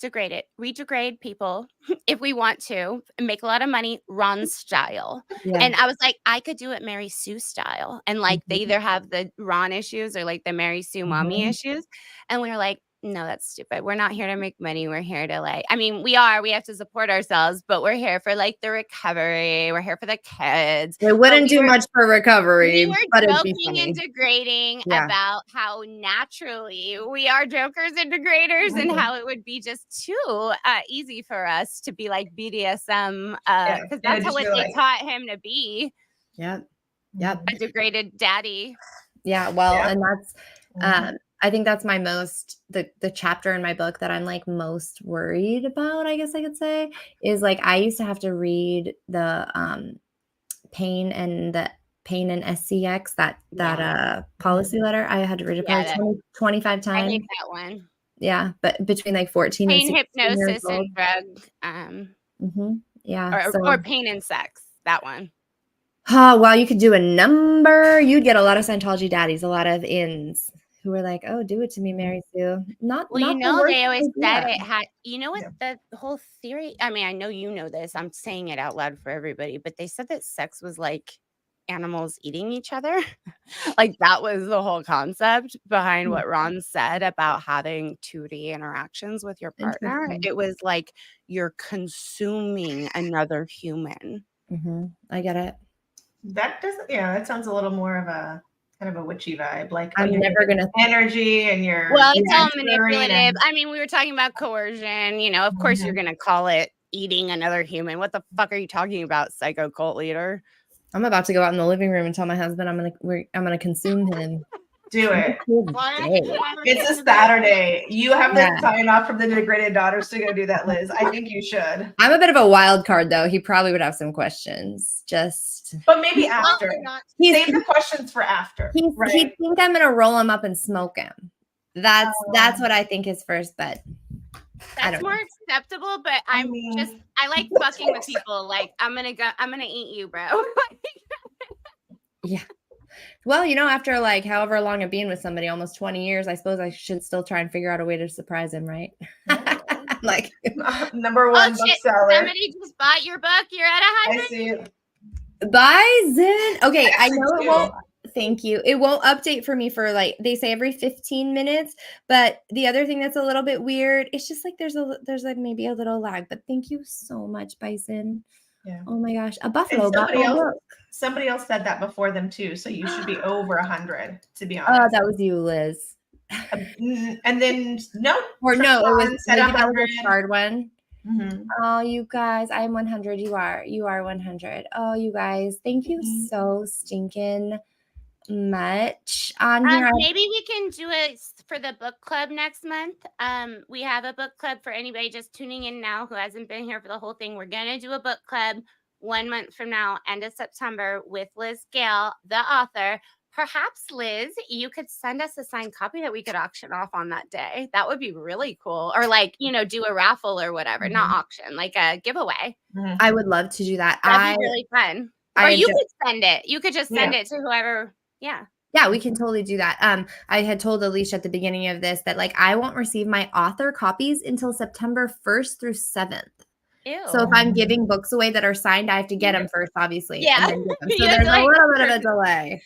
degrade people if we want to and make a lot of money Ron style. And I was like, I could do it Mary Sue style, and like they either have the Ron issues or like the Mary Sue mommy issues. And we were like, no, that's stupid. We're not here to make money. We're here to we have to support ourselves, but we're here for like the recovery. We're here for the kids. It wouldn't do much for recovery. We were joking and degrading about how naturally we are jokers and degraders and how it would be just too easy for us to be like BDSM because that's what they taught him to be. Yep. A degraded daddy. Yeah. Well, and that's I think that's my the chapter in my book that I'm like most worried about, I guess I could say, is like I used to have to read the pain and SCX, that policy letter. I had to read it probably 25 times. I hate that one. Yeah, but between like 14 pain, and 16 hypnosis, years old. And drug. Yeah. Or pain and sex. That one. Oh, well, you could do a number. You'd get a lot of Scientology daddies, a lot of ins who were like, "Oh, do it to me, Mary Sue." Not they always said it had. You know what the whole theory? I mean, I know you know this. I'm saying it out loud for everybody, but they said that sex was like animals eating each other. Like that was the whole concept behind what Ron said about having 2D interactions with your partner. It was like you're consuming another human. I get it. That doesn't. Yeah, that sounds a little more of a kind of a witchy vibe. Like I'm never gonna energy and your well, it's all nurturing manipulative. and- I mean, we were talking about coercion. You know, of course you're gonna call it eating another human. What the fuck are you talking about, psycho cult leader? I'm about to go out in the living room and tell my husband I'm gonna consume him. Do it. Today. It's a Saturday. You have to sign off from the Degraded Daughters to go do that, Liz. I think you should. I'm a bit of a wild card, though. He probably would have some questions. But maybe after. Save the questions for after. He'd think I'm gonna roll him up and smoke him. That's what I think is first, but that's more acceptable. But I like fucking with people. Like I'm gonna eat you, bro. Yeah. Well, you know, after like however long of being with somebody, almost 20 years, I suppose I should still try and figure out a way to surprise him, right? Like number one bookseller. Somebody just bought your book. You're at 100. I see it. Bye, Zen. Okay, I know it won't. Thank you. It won't update for me for like they say every 15 minutes. But the other thing that's a little bit weird, it's just like there's like maybe a little lag. But thank you so much, Bison. Yeah. Oh my gosh, a buffalo. Somebody else said that before them too. So you should be over 100, to be honest. Oh, that was you, Liz. And then it was maybe that was a hard one. Mm-hmm. Oh, you guys, I am 100. You are 100. Oh, you guys, thank you so stinking much on here. Maybe we can do it for the book club next month. We have a book club for anybody just tuning in now who hasn't been here for the whole thing. We're gonna do a book club 1 month from now, end of September, with Liz Gale, the author. Perhaps, Liz, you could send us a signed copy that we could auction off on that day. That would be really cool. Or like, do a raffle or whatever, not auction, like a giveaway. I would love to do that. That'd be really fun. Or you could send it. You could just send it to whoever. Yeah. Yeah, we can totally do that. I had told Alicia at the beginning of this that like I won't receive my author copies until September 1st through 7th. Ew. So if I'm giving books away that are signed, I have to get them first, obviously. Yeah. And then get them. So there's a little bit of a delay.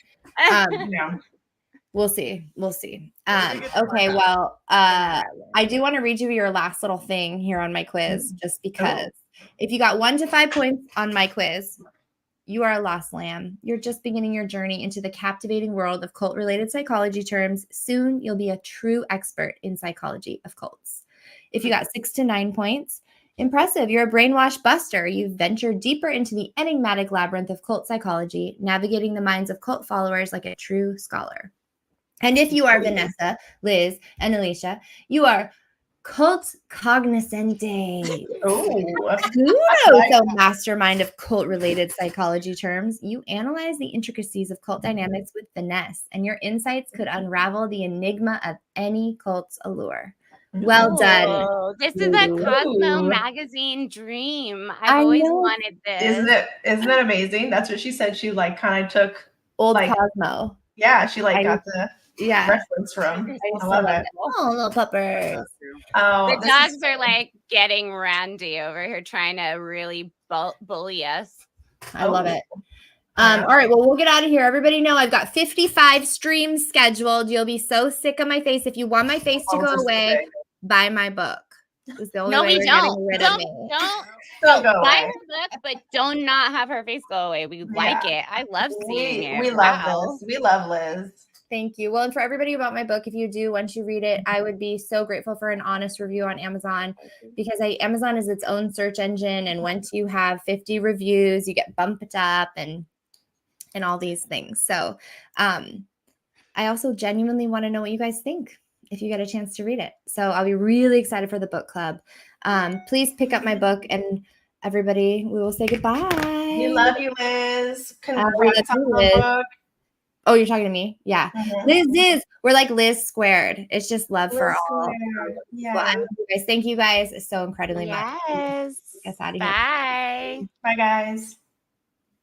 We'll see. Okay. Well, I do want to read you your last little thing here on my quiz, just because if you got 1 to 5 points on my quiz, you are a lost lamb. You're just beginning your journey into the captivating world of cult-related psychology terms. Soon, you'll be a true expert in psychology of cults. If you got 6 to 9 points, impressive. You're a brainwash buster. You've ventured deeper into the enigmatic labyrinth of cult psychology, navigating the minds of cult followers like a true scholar. And if you are Vanessa, Liz, and Alicia, you are cult cognoscente. So mastermind of cult-related psychology terms. You analyze the intricacies of cult dynamics with finesse, and your insights could unravel the enigma of any cult's allure. Well done. This is a Cosmo magazine dream. I've always wanted this. Isn't it amazing? That's what she said. She like kind of took old Cosmo. Yeah, she like got the reference from. I love it. Oh, little puppers. Oh, the dogs are like getting randy over here, trying to really bully us. I love it. All right, well, we'll get out of here. Everybody know I've got 55 streams scheduled. You'll be so sick of my face. If you want my face to go away, buy my book. It's the only way you're getting rid of me. Don't buy her book, but don't not have her face go away. We like it. I love seeing it. We love this. We love Liz. Thank you. Well, and for everybody about my book, if you do, once you read it, I would be so grateful for an honest review on Amazon, because Amazon is its own search engine. And once you have 50 reviews, you get bumped up and all these things. So I also genuinely want to know what you guys think if you get a chance to read it. So I'll be really excited for the book club. Please pick up my book, and everybody, we will say goodbye. We love you, Liz. Congrats on the book. Oh, you're talking to me? Yeah. Liz, we're like Liz squared. It's just love Liz for all. Yeah. Well, guys, thank you guys so incredibly much. Yes. Get us out of here. Bye. Bye, guys.